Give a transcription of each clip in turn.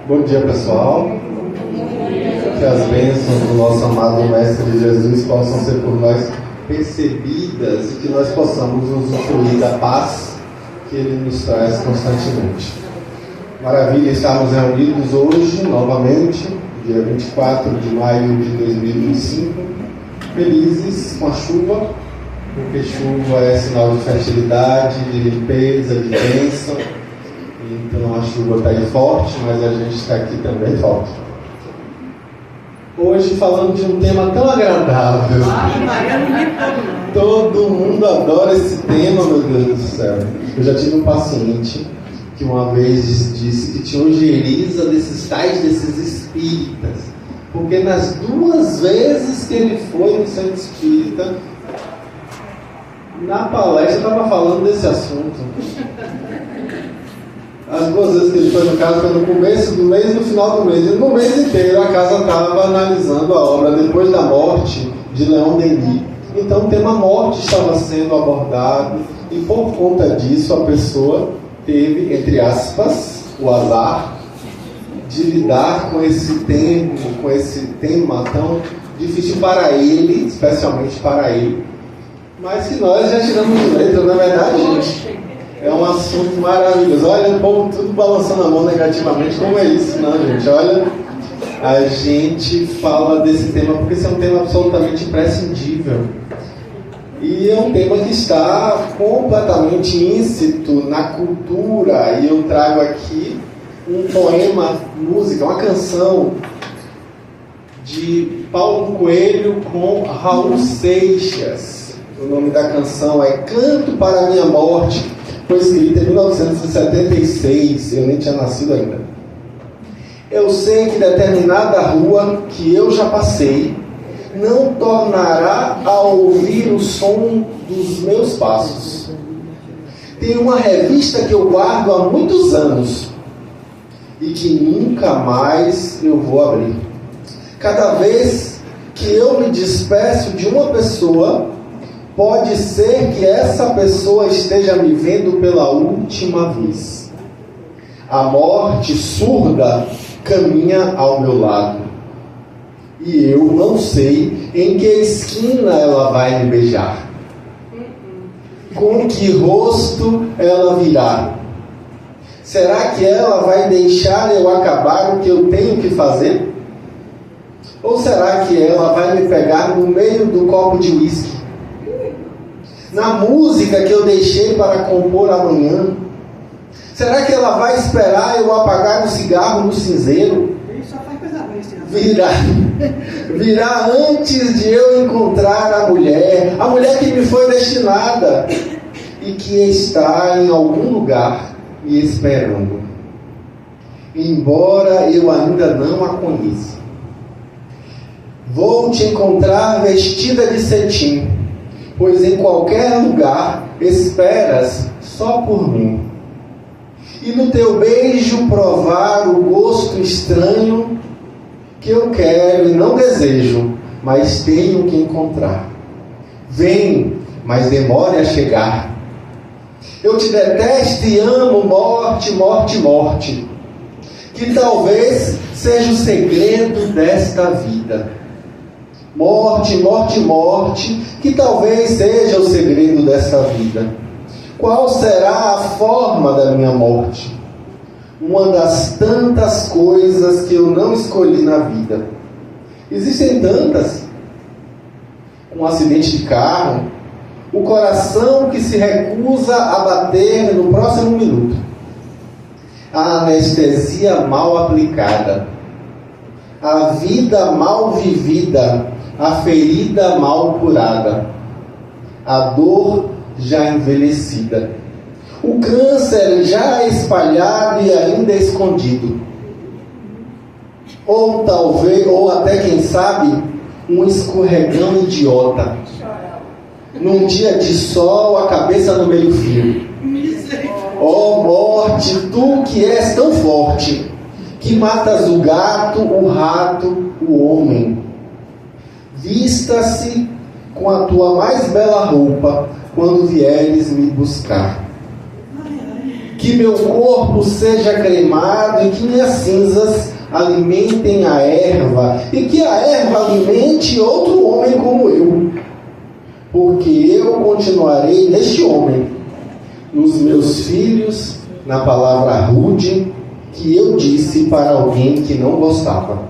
Bom dia, pessoal. Que as bênçãos do nosso amado Mestre Jesus possam ser por nós percebidas e que nós possamos usufruir da paz que Ele nos traz constantemente. Maravilha estarmos reunidos hoje, novamente, dia 24 de maio de 2025, felizes com a chuva, porque chuva é sinal de fertilidade, de limpeza, de bênção. Então a chuva está aí forte, mas a gente está aqui também forte. Hoje falando de um tema tão agradável. Todo mundo adora esse tema, meu Deus do céu. Eu já tive um paciente que uma vez disse que tinha ojeriza desses espíritas, porque nas 2 vezes que ele foi no centro espírita, na palestra estava falando desse assunto. As 2 vezes que ele foi no caso, foi no começo do mês e no final do mês. E no mês inteiro a casa estava analisando a obra Depois da Morte, de Leon Denis. Então o tema morte estava sendo abordado e por conta disso a pessoa teve, entre aspas, o azar de lidar com esse tema tão difícil para ele, especialmente para ele, mas que nós já tiramos de letra, não é verdade, gente? É um assunto maravilhoso. Olha, o povo tudo balançando a mão negativamente. Como é isso, não, gente? Olha, a gente fala desse tema porque esse é um tema absolutamente imprescindível. E é um tema que está completamente íncito na cultura. E eu trago aqui um poema, música, uma canção de Paulo Coelho com Raul Seixas. O nome da canção é Canto para a Minha Morte. Foi escrita em 1976, eu nem tinha nascido ainda. Eu sei que determinada rua que eu já passei não tornará a ouvir o som dos meus passos. Tem uma revista que eu guardo há muitos anos e que nunca mais eu vou abrir. Cada vez que eu me despeço de uma pessoa, pode ser que essa pessoa esteja me vendo pela última vez. A morte surda caminha ao meu lado. E eu não sei em que esquina ela vai me beijar. Com que rosto ela virá? Será que ela vai deixar eu acabar o que eu tenho que fazer? Ou será que ela vai me pegar no meio do copo de uísque? Na música que eu deixei para compor amanhã? Será que ela vai esperar eu apagar o cigarro no cinzeiro? Virá antes de eu encontrar a mulher que me foi destinada e que está em algum lugar me esperando, embora eu ainda não a conheça. Vou te encontrar vestida de cetim, pois em qualquer lugar esperas só por mim. E no teu beijo provar o gosto estranho que eu quero e não desejo, mas tenho que encontrar. Vem, mas demore a chegar. Eu te detesto e amo, morte, morte, morte, que talvez seja o segredo desta vida. Morte, morte, morte, que talvez seja o segredo dessa vida. Qual será a forma da minha morte? Uma das tantas coisas que eu não escolhi na vida. Existem tantas. Um acidente de carro, o coração que se recusa a bater no próximo minuto, a anestesia mal aplicada, a vida mal vivida, a ferida mal curada, a dor já envelhecida, o câncer já espalhado e ainda escondido, ou talvez, ou até quem sabe, um escorregão idiota, num dia de sol, a cabeça no meio fio. Ó morte, tu que és tão forte, que matas o gato, o rato, o homem. Vista-se com a tua mais bela roupa quando vieres me buscar. que meu corpo seja cremado e que minhas cinzas alimentem a erva, e que a erva alimente outro homem como eu, porque eu continuarei neste homem, nos meus filhos, na palavra rude que eu disse para alguém que não gostava,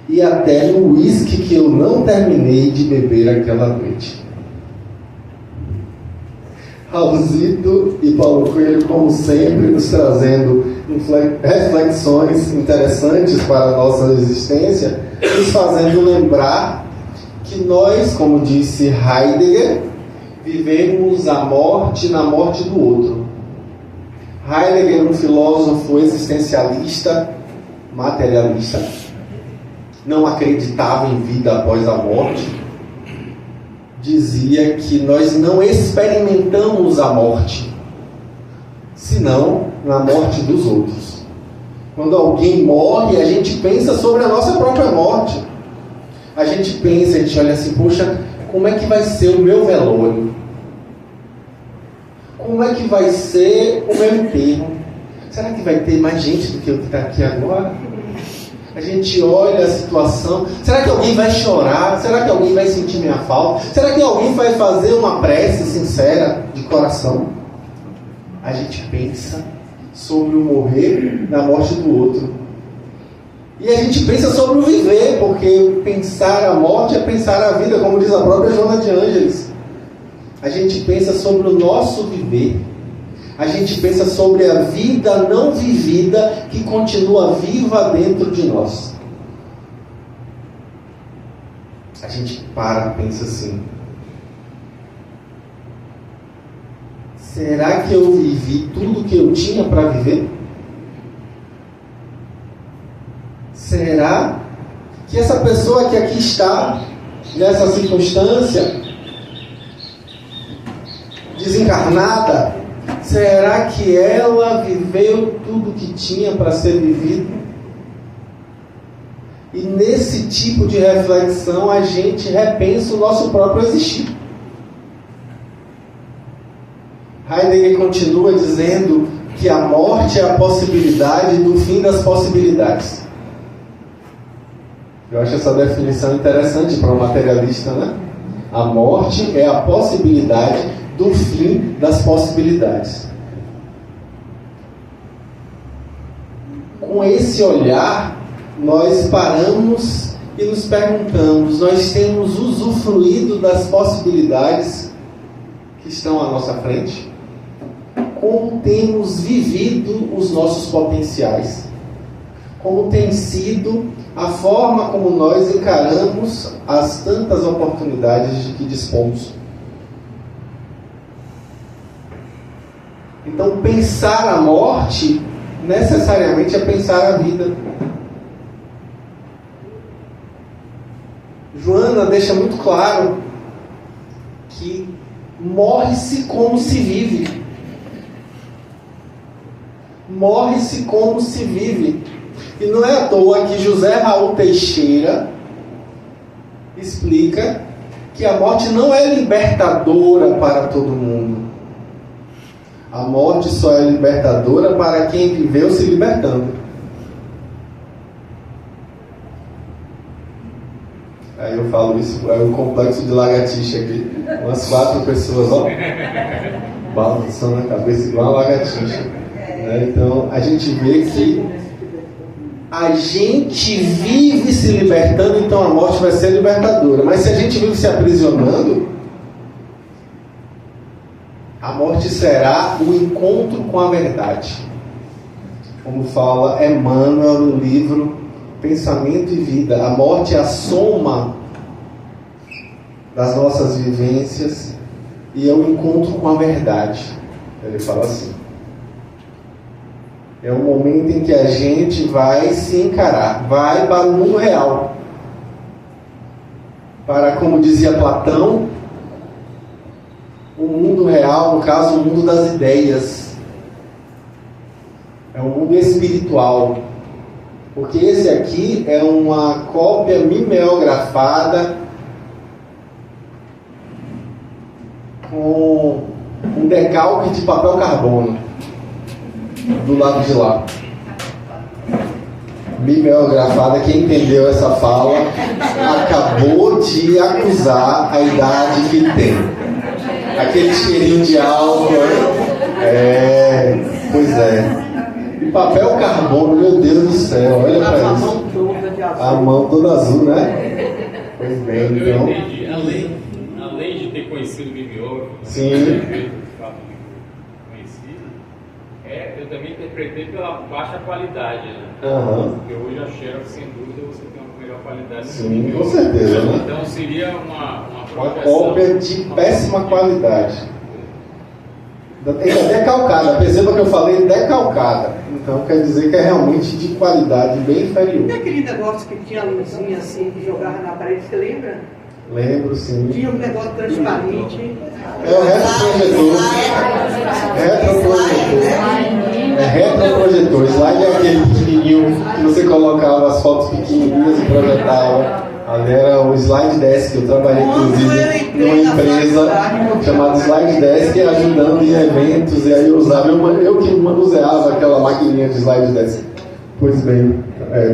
e até no uísque que eu não terminei de beber aquela noite. Raulzito e Paulo Coelho, como sempre, nos trazendo reflexões interessantes para a nossa existência, nos fazendo lembrar que nós, como disse Heidegger, vivemos a morte na morte do outro. Heidegger, um filósofo existencialista, materialista, não acreditava em vida após a morte, dizia que nós não experimentamos a morte, senão na morte dos outros. Quando alguém morre, a gente pensa sobre a nossa própria morte. A gente pensa, a gente olha assim, poxa, como é que vai ser o meu velório? Como é que vai ser o meu enterro? Será que vai ter mais gente do que eu que está aqui agora? A gente olha a situação, será que alguém vai chorar? Será que alguém vai sentir minha falta? Será que alguém vai fazer uma prece sincera, de coração? A gente pensa sobre o morrer na morte do outro. E a gente pensa sobre o viver, porque pensar a morte é pensar a vida, como diz a própria Joana de Ângeles. A gente pensa sobre o nosso viver. A gente pensa sobre a vida não vivida que continua viva dentro de nós. A gente para e pensa assim: será que eu vivi tudo que eu tinha para viver? Será que essa pessoa que aqui está, nessa circunstância, desencarnada, será que ela viveu tudo que tinha para ser vivido? E nesse tipo de reflexão a gente repensa o nosso próprio existir. Heidegger continua dizendo que a morte é a possibilidade do fim das possibilidades. Eu acho essa definição interessante para um materialista, né? A morte é a possibilidade do fim das possibilidades. Com esse olhar, nós paramos e nos perguntamos: nós temos usufruído das possibilidades que estão à nossa frente? Como temos vivido os nossos potenciais? Como tem sido a forma como nós encaramos as tantas oportunidades de que dispomos? Então, pensar a morte necessariamente é pensar a vida. Joana deixa muito claro que morre-se como se vive. Morre-se como se vive. E não é à toa que José Raul Teixeira explica que a morte não é libertadora para todo mundo. A morte só é libertadora para quem viveu se libertando. Aí eu falo isso, é um complexo de lagartixa aqui. Umas 4 pessoas, ó, balançando a cabeça igual uma lagartixa. Então, a gente vê que a gente vive se libertando, então a morte vai ser libertadora. Mas se a gente vive se aprisionando, a morte será o encontro com a verdade. Como fala Emmanuel no livro Pensamento e Vida, a morte é a soma das nossas vivências e é o encontro com a verdade. Ele fala assim: é o momento em que a gente vai se encarar, vai para o mundo real. Para, como dizia Platão, o mundo real, no caso, o mundo das ideias. É um mundo espiritual. Porque esse aqui é uma cópia mimeografada com um decalque de papel carbono. do lado de lá. Bibliografada, quem entendeu essa fala acabou de acusar a idade que tem. Aquele cheirinho de álcool. Pois é. E papel carbono, meu Deus do céu, olha para isso. A mão toda azul, né? Pois bem, então. Eu entendi. Além de ter conhecido o bibliógrafo, sim, eu também interpretei pela baixa qualidade, né? Porque hoje a Xerox, sem dúvida, você tem uma melhor qualidade. Sim, com certeza, né? Então seria uma cópia de péssima qualidade. Ainda decalcada, perceba que eu falei decalcada. Então quer dizer que é realmente de qualidade bem inferior. E aquele negócio que tinha luzinha assim, que jogava na parede, você lembra? Lembro, sim. Tinha um negócio transparente. É o retroprojetor. Retroprojetor. Slide é aquele pequenininho que você colocava as fotos pequenininhas e projetava. Ali era o Slide Desk. Eu trabalhei, inclusive, numa empresa chamada Slide Desk, ajudando em eventos. E aí eu usava, eu que manuseava aquela maquininha de Slide Desk. Pois bem,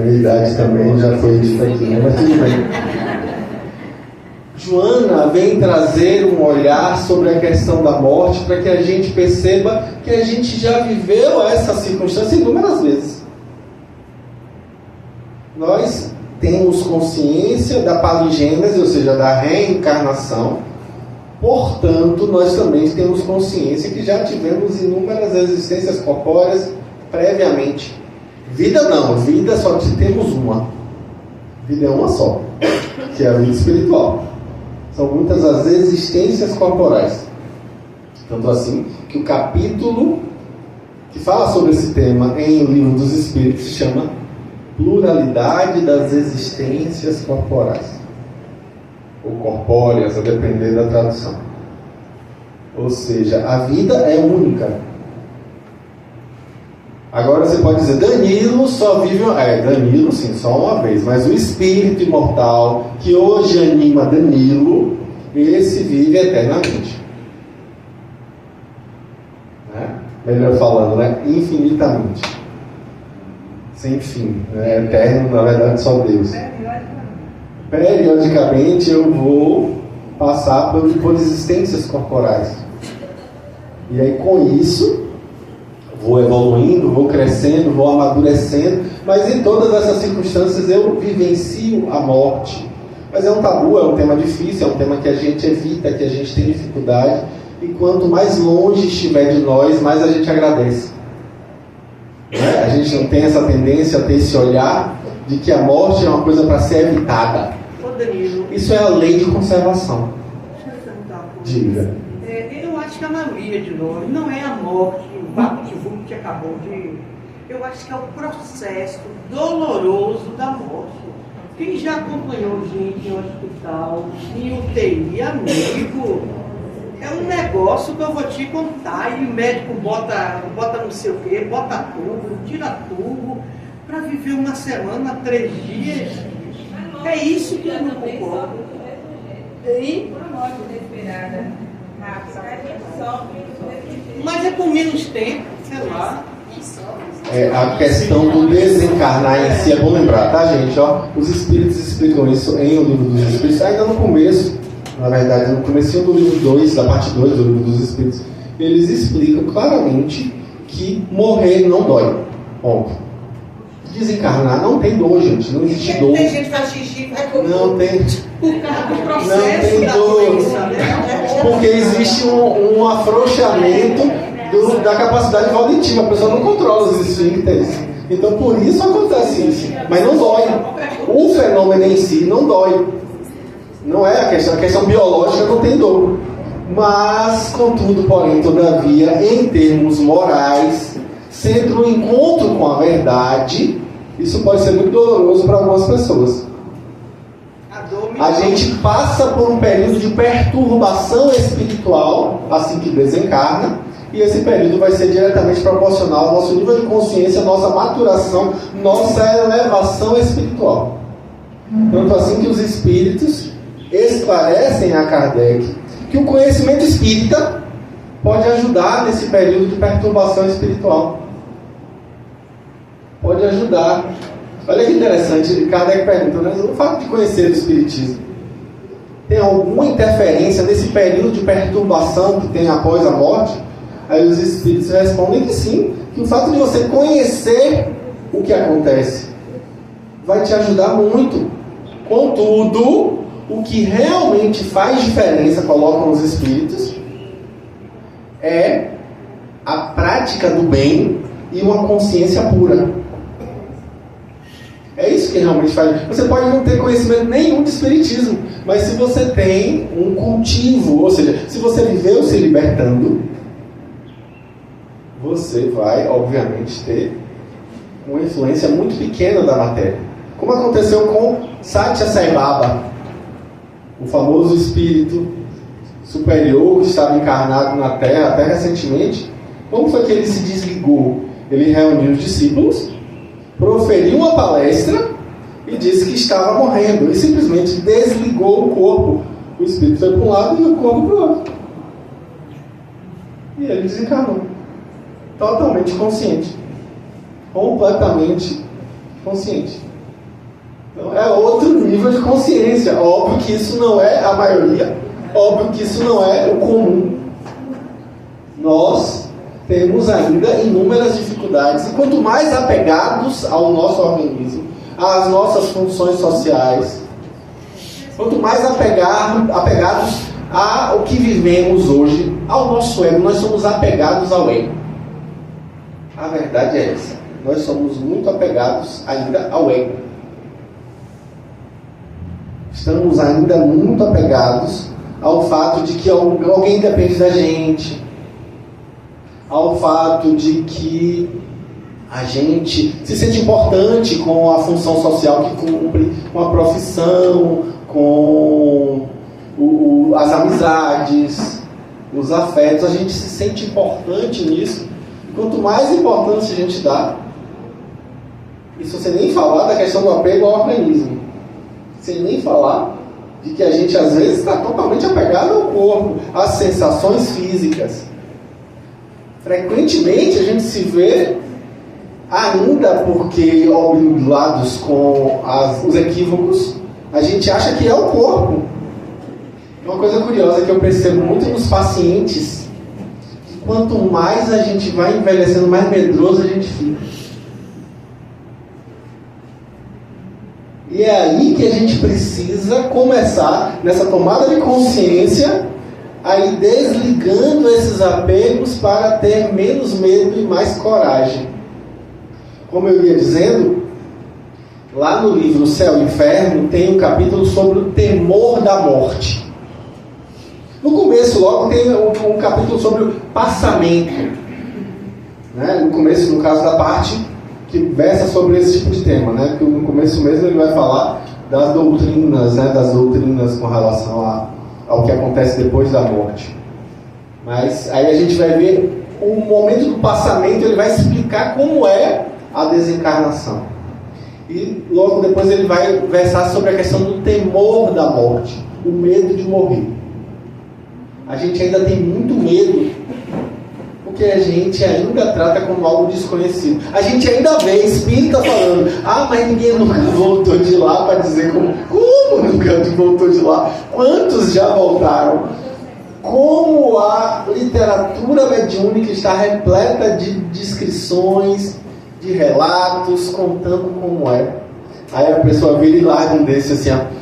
minha idade também já foi dita aqui, né? Mas tudo bem. Joana vem trazer um olhar sobre a questão da morte para que a gente perceba que a gente já viveu essa circunstância inúmeras vezes. Nós temos consciência da paligênese, ou seja, da reencarnação. Portanto, nós também temos consciência que já tivemos inúmeras existências corpóreas previamente. Vida não, vida só temos uma. Vida é uma só, que é a vida espiritual. São muitas as existências corporais. Tanto assim que o capítulo que fala sobre esse tema em O Livro dos Espíritos se chama Pluralidade das Existências Corporais. Ou corpóreas, a depender da tradução. Ou seja, a vida é única. Agora você pode dizer, Danilo só vive... Danilo sim, só uma vez. Mas o espírito imortal que hoje anima Danilo, esse vive eternamente. Né? Melhor falando, né? Infinitamente. Sem fim. Né? Eterno, na verdade, só Deus. Periodicamente eu vou passar por existências corporais. E aí com isso... vou evoluindo, vou crescendo, vou amadurecendo, mas em todas essas circunstâncias eu vivencio a morte. Mas é um tabu, é um tema difícil, é um tema que a gente evita, que a gente tem dificuldade, e quanto mais longe estiver de nós, mais a gente agradece. Né? A gente não tem essa tendência a ter esse olhar de que a morte é uma coisa para ser evitada. Isso é a lei de conservação. Diga. Eu acho que a maioria de nós não é a morte, o vapt-vupt que acabou de... Eu acho que é o processo doloroso da morte. Quem já acompanhou gente em hospital, em UTI, amigo, é um negócio que eu vou te contar. E o médico bota não sei o quê, bota tubo, tira tubo, para viver uma semana, 3 dias. É isso que eu não concordo. E... mas é com menos tempo, sei lá. A questão do desencarnar em si é bom lembrar, tá, gente? Os espíritos explicam isso em O Livro dos Espíritos, ainda no começo, na verdade, no comecinho do livro 2, da parte 2 do Livro dos Espíritos, eles explicam claramente que morrer não dói. Ponto. Desencarnar não tem dor, gente. Não existe dor. Tem gente que faz xixi, vai comer. Não tem. Por causa do processo não tem da dor. doença, né? Porque existe um afrouxamento da capacidade volitiva. A pessoa não controla os esfíncteres. Então por isso acontece isso. Mas não dói. O fenômeno em si não dói. Não é a questão biológica não tem dor. Mas, contudo, porém, todavia, em termos morais, sendo um encontro com a verdade, isso pode ser muito doloroso para algumas pessoas. A gente passa por um período de perturbação espiritual assim que desencarna, e esse período vai ser diretamente proporcional ao nosso nível de consciência, nossa maturação, nossa elevação espiritual. Tanto assim que os espíritos esclarecem a Kardec que o conhecimento espírita pode ajudar nesse período de perturbação espiritual. pode ajudar. Olha que interessante, Kardec pergunta, né? O fato de conhecer o Espiritismo tem alguma interferência nesse período de perturbação que tem após a morte? Aí os Espíritos respondem que sim, que o fato de você conhecer o que acontece vai te ajudar muito. Contudo, o que realmente faz diferença, colocam os Espíritos, é a prática do bem e uma consciência pura. É isso que realmente faz. Você pode não ter conhecimento nenhum de Espiritismo, mas se você tem um cultivo, ou seja, se você viveu se libertando, você vai, obviamente, ter uma influência muito pequena da matéria. Como aconteceu com Satya Sai Baba, o famoso espírito superior que estava encarnado na Terra até recentemente. Como foi que ele se desligou? Ele reuniu os discípulos, proferiu uma palestra e disse que estava morrendo. E simplesmente desligou o corpo. O espírito foi para um lado e o corpo para o outro. E ele desencarnou. Totalmente consciente. Completamente consciente. Então é outro nível de consciência. Óbvio que isso não é a maioria. Óbvio que isso não é o comum. Nós temos ainda inúmeras dificuldades. E quanto mais apegados ao nosso organismo, às nossas funções sociais, quanto mais apegados ao que vivemos hoje, ao nosso ego, nós somos apegados ao ego. A verdade é essa. Nós somos muito apegados ainda ao ego. Estamos ainda muito apegados ao fato de que alguém depende da gente, ao fato de que a gente se sente importante com a função social que cumpre, com a profissão, com as amizades, os afetos. A gente se sente importante nisso. Quanto mais importância a gente dá, isso sem nem falar da questão do apego ao organismo, sem nem falar de que a gente às vezes está totalmente apegado ao corpo, às sensações físicas. Frequentemente a gente se vê, ainda porque obnubilados com os equívocos, a gente acha que é o corpo. Uma coisa curiosa que eu percebo muito nos pacientes, que quanto mais a gente vai envelhecendo, mais medroso a gente fica. E é aí que a gente precisa começar, nessa tomada de consciência, a ir desligando esses apegos para ter menos medo e mais coragem. Como eu ia dizendo, lá no livro Céu e Inferno tem um capítulo sobre o temor da morte. No começo logo tem um capítulo sobre o passamento, né? No começo, no caso da parte que versa sobre esse tipo de tema, né? Porque no começo mesmo ele vai falar das doutrinas, né? Das doutrinas com relação ao que acontece depois da morte. Mas aí a gente vai ver o momento do passamento, ele vai explicar como é a desencarnação. E logo depois ele vai versar sobre a questão do temor da morte, o medo de morrer. A gente ainda tem muito medo, porque a gente ainda trata como algo desconhecido. A gente ainda vê espírita falando: ah, mas ninguém nunca voltou de lá, para dizer como nunca voltou de lá? Quantos já voltaram? Como a literatura mediúnica está repleta de descrições, de relatos, contando como é. Aí a pessoa vira e larga um desse assim, ó.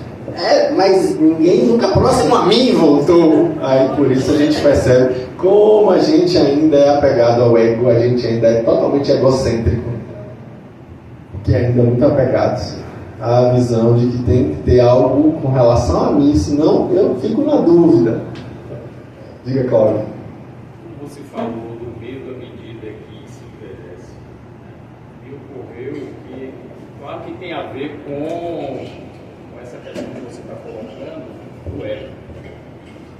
Mas ninguém nunca próximo a mim voltou. Aí por isso a gente percebe como a gente ainda é apegado ao ego, a gente ainda é totalmente egocêntrico, porque ainda é muito apegados à visão de que tem que ter algo com relação a mim, senão eu fico na dúvida. Diga, Cláudio. Você falou do medo à medida que se envelhece. Me ocorreu que, claro que tem a ver com essa questão que você está colocando, o ego.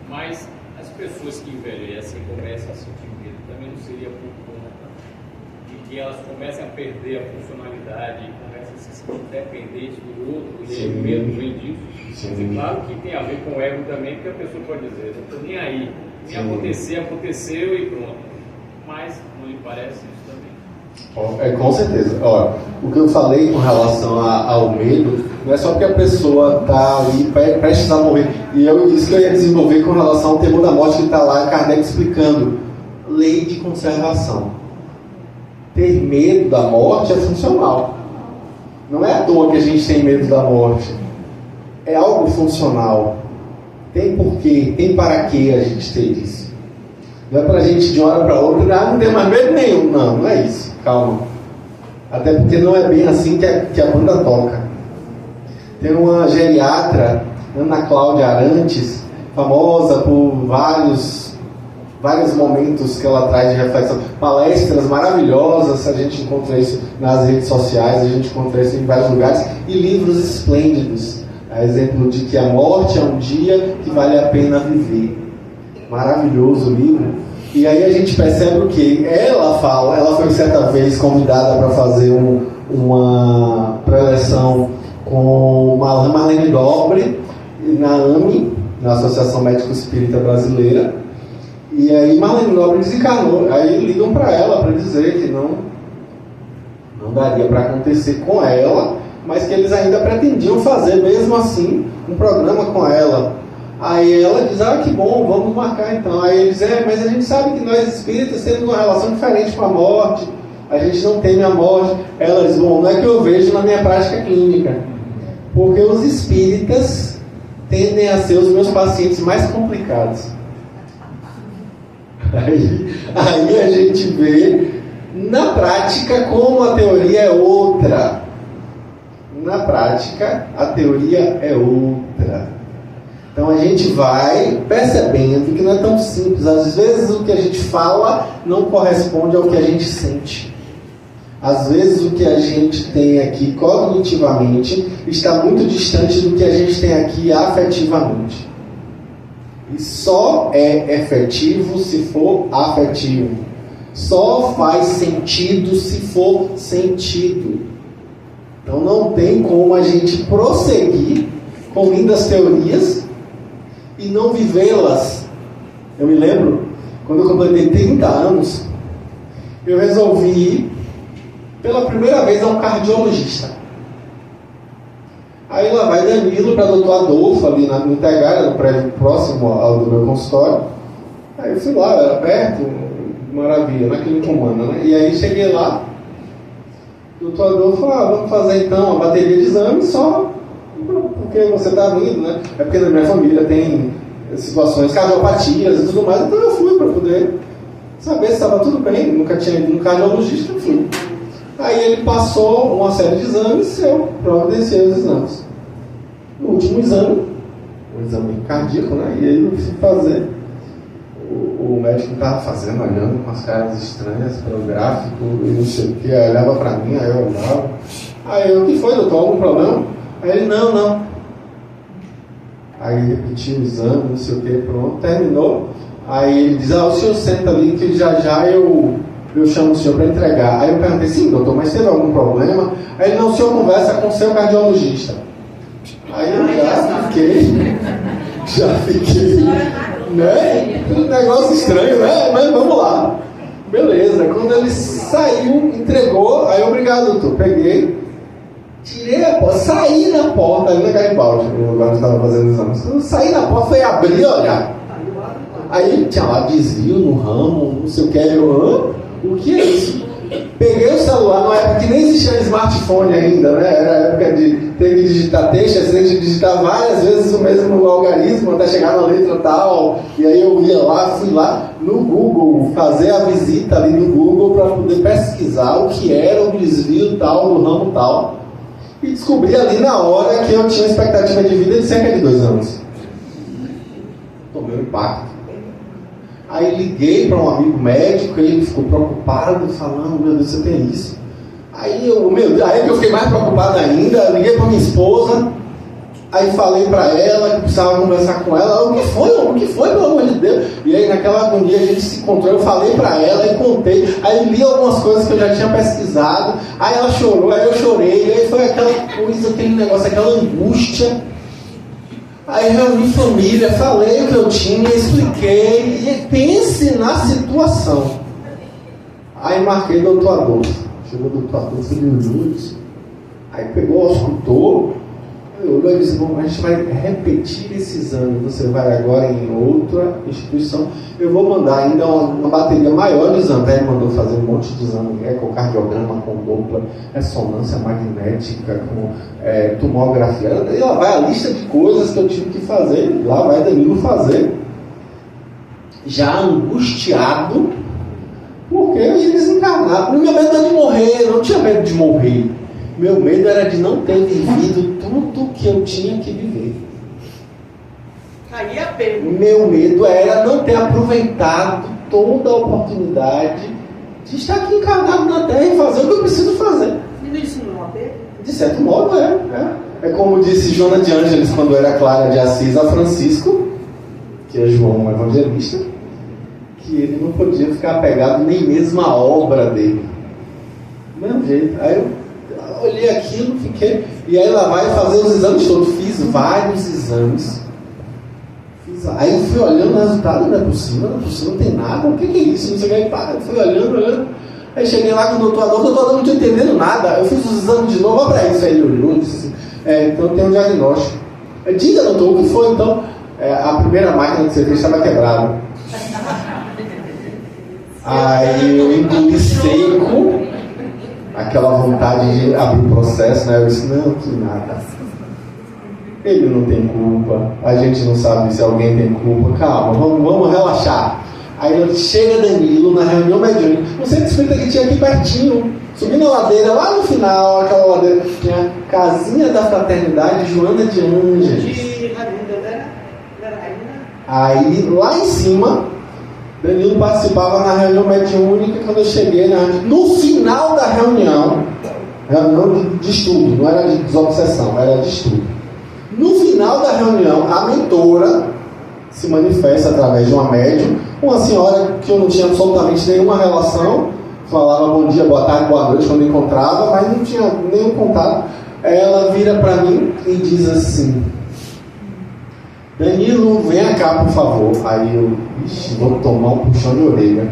Mas as pessoas que envelhecem e começam a sentir medo também não seria por conta de que elas começam a perder a funcionalidade, começam a se sentir dependentes do outro, e o medo vem disso. Mas, claro que tem a ver com o ego também, porque a pessoa pode dizer: não estou nem aí, nem acontecer, aconteceu e pronto. Mas não lhe parece isso também? Com certeza. Olha, o que eu falei com relação ao medo não é só porque a pessoa está ali prestes a morrer. E isso que eu ia desenvolver com relação ao temor da morte, que está lá Kardec explicando. Lei de conservação. Ter medo da morte é funcional. Não é à toa que a gente tem medo da morte. É algo funcional. Tem porquê, tem para que a gente ter isso. Não é para a gente de uma hora para outra, não tem mais medo nenhum. Não é isso. Calma. Até porque não é bem assim que a banda toca. Tem uma geriatra, Ana Cláudia Arantes, famosa por vários momentos que ela traz de reflexão. Palestras maravilhosas, a gente encontra isso nas redes sociais, a gente encontra isso em vários lugares. E livros esplêndidos. A exemplo de que a morte é um dia que vale a pena viver. Maravilhoso o livro. E aí a gente percebe o que? Ela foi certa vez convidada para fazer uma preleção com Marlene Dobre na AME, na Associação Médico Espírita Brasileira. E aí Marlene Dobre desencarnou. Aí ligam para ela para dizer que não daria para acontecer com ela, mas que eles ainda pretendiam fazer mesmo assim um programa com ela. Aí ela diz, que bom, vamos marcar então. Aí eles, mas a gente sabe que nós espíritas temos uma relação diferente com a morte, a gente não teme a morte. Ela diz, bom, não é que eu vejo na minha prática clínica, porque os espíritas tendem a ser os meus pacientes mais complicados. Aí a gente vê, na prática, como a teoria é outra. Na prática, a teoria é outra. Então a gente vai percebendo que não é tão simples. Às vezes o que a gente fala não corresponde ao que a gente sente. Às vezes o que a gente tem aqui cognitivamente está muito distante do que a gente tem aqui afetivamente. E só é efetivo se for afetivo. Só faz sentido se for sentido. Então não tem como a gente prosseguir com lindas teorias e não vivê-las. Eu me lembro, quando eu completei 30 anos, eu resolvi ir pela primeira vez a um cardiologista. Aí lá vai Danilo para doutor Adolfo, ali no Integrale, no prédio próximo ao do meu consultório. Aí eu fui lá, era perto, maravilha, naquele comando, né? E aí cheguei lá, o doutor Adolfo falou, vamos fazer então uma bateria de exames só porque você está vindo, né? É porque na minha família tem situações, cardiopatias e tudo mais, então eu fui para poder saber se estava tudo bem. Nunca tinha ido no cardiologista, eu fui. Aí ele passou uma série de exames e eu providenciei os exames. No último exame, o exame cardíaco, né? E aí eu fui fazer. O médico estava fazendo, olhando com as caras estranhas para o gráfico e não sei o que, aí olhava para mim, aí eu olhava. Aí eu, o que foi, doutor? Algum problema? Aí ele, não. Aí repetiu o exame, não sei o que, pronto, terminou. Aí ele diz, o senhor senta ali que já eu chamo o senhor para entregar. Aí eu perguntei, sim, doutor, mas teve algum problema? Aí ele, não, o senhor conversa com o seu cardiologista. Aí eu já fiquei, né? Um negócio estranho, né? Mas vamos lá. Beleza, quando ele saiu, entregou, aí obrigado, doutor, peguei. Tirei a porta, saí na porta, ali na Garibaldi, eu agora estava fazendo exames. Eu saí na porta, fui abrir e olhar. Aí tinha lá desvio no ramo, não sei o que, o que é isso? Peguei o celular, numa época que nem existia smartphone ainda, né? Era a época de ter que digitar texto, você tem que digitar várias vezes o mesmo algarismo até chegar na letra tal. E aí eu ia lá, fui lá no Google, fazer a visita ali no Google para poder pesquisar o que era o desvio tal, no ramo tal. E descobri ali na hora que eu tinha expectativa de vida de cerca de 2 anos. Tomei um impacto. Aí liguei para um amigo médico, ele ficou preocupado, falando, meu Deus, você tem isso? Aí eu fiquei mais preocupado ainda, liguei para minha esposa, aí falei para ela que precisava conversar com ela, o que foi, pelo amor de Deus? E aí naquela agonia a gente se encontrou, eu falei para ela e contei, aí li algumas coisas que eu já tinha pesquisado, aí ela chorou, aí eu chorei, aí foi aquela coisa, aquele negócio, aquela angústia. Aí reuni família, falei o que eu tinha, expliquei, e pense na situação. Aí marquei doutor Adolfo. Chegou o doutor Adolfo de Lourdes. Aí pegou, escutou. Eu olhei e disse: bom, a gente vai repetir esse exame. Você vai agora em outra instituição. Eu vou mandar ainda uma bateria maior de exame. Aí ele mandou fazer um monte de exame: ecocardiograma com dupla, ressonância magnética, com tomografia. E lá vai a lista de coisas que eu tive que fazer. Lá vai Danilo fazer. Já angustiado, porque eu ia desencarnar. Meu medo era de morrer, eu não tinha medo de morrer. Meu medo era de não ter vivido tudo que eu tinha que viver. Aí é apego. Meu medo era não ter aproveitado toda a oportunidade de estar aqui encarnado na Terra e fazer o que eu preciso fazer. E isso não é apego? De certo modo, é como disse Joana de Ângeles quando era Clara de Assis a Francisco, que é João, um evangelista, que ele não podia ficar apegado nem mesmo à obra dele. Do mesmo jeito. Aí eu olhei aquilo, fiquei. E aí lá vai fazer os exames todos. Fiz vários exames. Aí eu fui olhando o resultado, não é possível, não tem nada. O que é isso? Não sei o que. Eu fui olhando. Aí cheguei lá com o doutor Adolfo, não tinha entendendo nada. Eu fiz os exames de novo, olha pra isso. Aí ele olhou e disse assim: então tem um diagnóstico. Diga, doutor, o que foi então? A primeira máquina que você fez estava quebrada. Aí eu engoli seco, aquela vontade de abrir o processo, né? Eu disse: não, que nada. Ele não tem culpa, a gente não sabe se alguém tem culpa. Calma, vamos relaxar. Aí chega Danilo na reunião mediúnica. O centro espírita que tinha aqui pertinho, subindo a ladeira, lá no final, aquela ladeira, tinha a casinha da fraternidade Joana de Ângeles. Aí lá em cima, Danilo participava na reunião mediúnica. Quando eu cheguei no final da reunião de estudo, não era de desobsessão, era de estudo. No final da reunião, a mentora se manifesta através de uma médium, uma senhora que eu não tinha absolutamente nenhuma relação, falava bom dia, boa tarde, boa noite quando encontrava, mas não tinha nenhum contato. Ela vira para mim e diz assim: Danilo, venha cá, por favor. Aí eu vou tomar um puxão de orelha.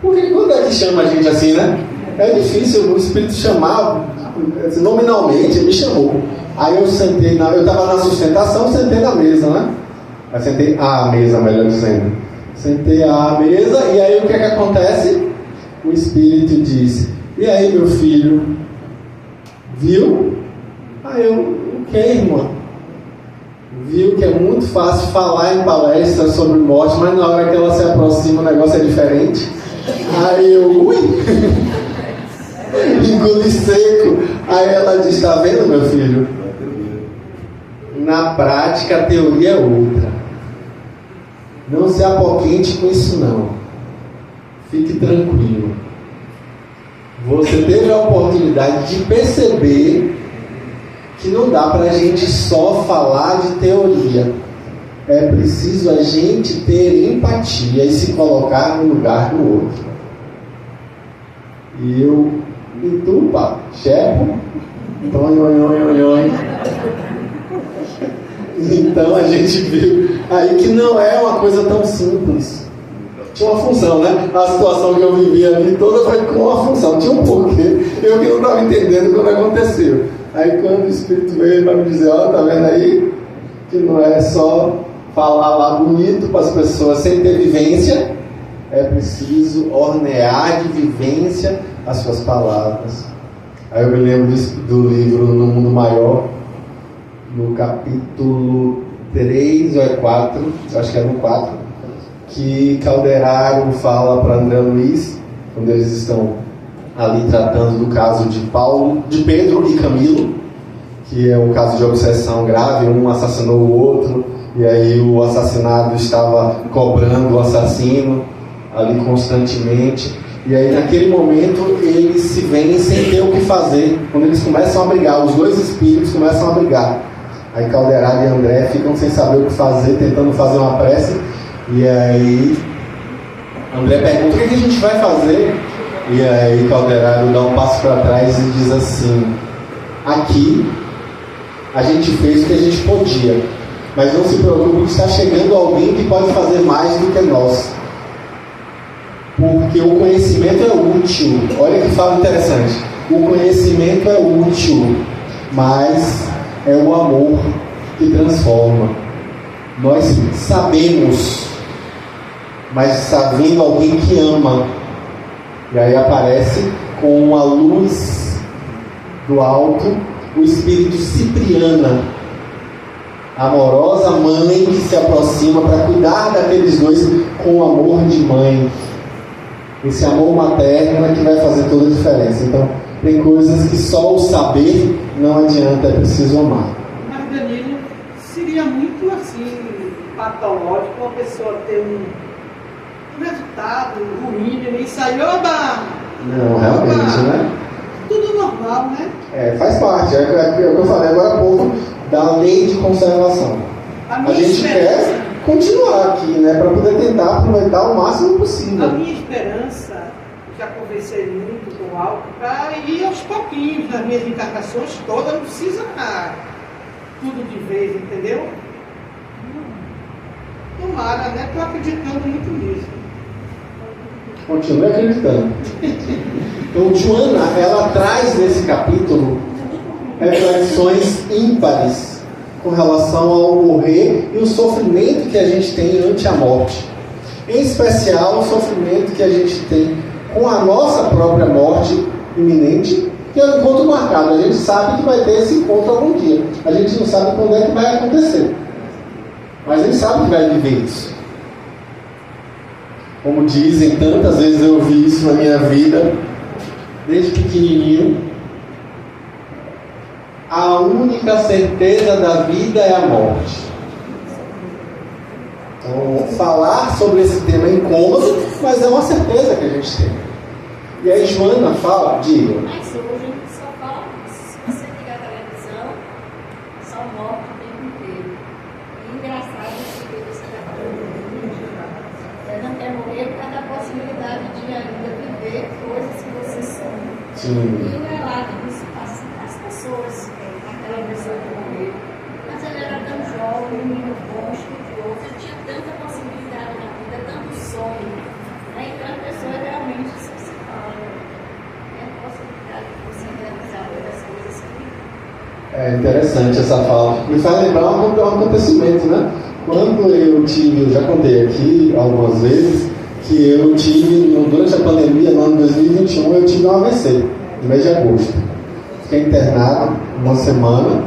Porque quando é que chama a gente assim, né? É difícil o espírito chamar, nominalmente, ele me chamou. Aí eu sentei, eu estava na sustentação, sentei na mesa, né? Eu sentei à mesa, melhor dizendo. Sentei à mesa, e aí o que é que acontece? O espírito diz: e aí, meu filho? Viu? Aí eu: o que, irmã? Viu que é muito fácil falar em palestra sobre morte, mas na hora que ela se aproxima o negócio é diferente. Aí eu: ui! Engoli seco. Aí ela diz: está vendo, meu filho? Na prática a teoria é outra. Não se apoquente com isso não. Fique tranquilo. Você teve a oportunidade de perceber que não dá para a gente só falar de teoria. É preciso a gente ter empatia e se colocar no lugar do outro. E eu, e tu, pá, chefe? Então a gente viu aí que não é uma coisa tão simples. Tinha uma função, né? A situação que eu vivi ali toda foi com uma função, tinha um porquê. Eu que não estava entendendo quando aconteceu. Aí quando o Espírito veio para me dizer: ó, tá vendo aí? Que não é só falar lá bonito para as pessoas sem ter vivência. É preciso ornear de vivência as suas palavras. Aí eu me lembro do livro No Mundo Maior, no capítulo 3 ou é 4, acho que é no 4, que Calderaro fala para André Luiz, quando eles estão ali tratando do caso de Pedro e Camilo, que é um caso de obsessão grave, um assassinou o outro, e aí o assassinado estava cobrando o assassino ali constantemente. E aí naquele momento eles se veem sem ter o que fazer. Quando eles começam a brigar, os dois espíritos começam a brigar. Aí Calderaro e André ficam sem saber o que fazer, tentando fazer uma prece. E aí André pergunta: o que a gente vai fazer? E aí Calderaro dá um passo para trás e diz assim: aqui a gente fez o que a gente podia, mas não se preocupe que está chegando alguém que pode fazer mais do que nós. Porque o conhecimento é útil. Olha que fala interessante. O conhecimento é útil, mas é o amor que transforma. Nós sabemos, mas está vindo alguém que ama. E aí aparece com a luz do alto o espírito Cipriana, a amorosa mãe que se aproxima para cuidar daqueles dois com o amor de mãe. Esse amor materno é que vai fazer toda a diferença. Então, tem coisas que só o saber não adianta, é preciso amar. Mas, Danilo, seria muito assim, patológico uma pessoa ter um resultado ruim e sair, oba! Não, realmente, né? Tudo normal, né? Faz parte, é o que eu falei agora há pouco, da lei de conservação. A gente quer continuar aqui, né? Para poder tentar aproveitar o máximo possível. A minha esperança, já conversei muito com o Alto, para ir aos pouquinhos nas minhas encarnações todas, não precisa tudo de vez, entendeu? Tomara, né? Estou acreditando muito nisso. Continue acreditando. Então, Joana, ela traz nesse capítulo reflexões ímpares com relação ao morrer e o sofrimento que a gente tem ante a morte. Em especial, o sofrimento que a gente tem com a nossa própria morte iminente, que é o encontro marcado. A gente sabe que vai ter esse encontro algum dia. A gente não sabe quando é que vai acontecer. Mas a gente sabe que vai viver isso. Como dizem, tantas vezes eu vi isso na minha vida, desde pequenininho. A única certeza da vida é a morte. Então, falar sobre esse tema é incômodo, mas é uma certeza que a gente tem. E aí Joana fala, diga. Mas hoje só fala isso. Se você ligar a televisão, só morte o tempo inteiro. E engraçado esse que você está falando. Você não quer morrer por causa da possibilidade de ainda viver coisas que você sonha. Sim. E o relato dos as pessoas, aquela pessoa que morreu, mas ele era tão jovem, um menino bom, estudioso, ele tinha tanta possibilidade na vida, tanto sonho. Então a pessoa realmente se fala, é a possibilidade de você realizar muitas coisas que... É interessante essa fala. Me faz lembrar um acontecimento, né? Quando eu já contei aqui algumas vezes, que eu tive, durante a pandemia, no ano 2021, eu tive um AVC, no mês de agosto. Fiquei internado uma semana,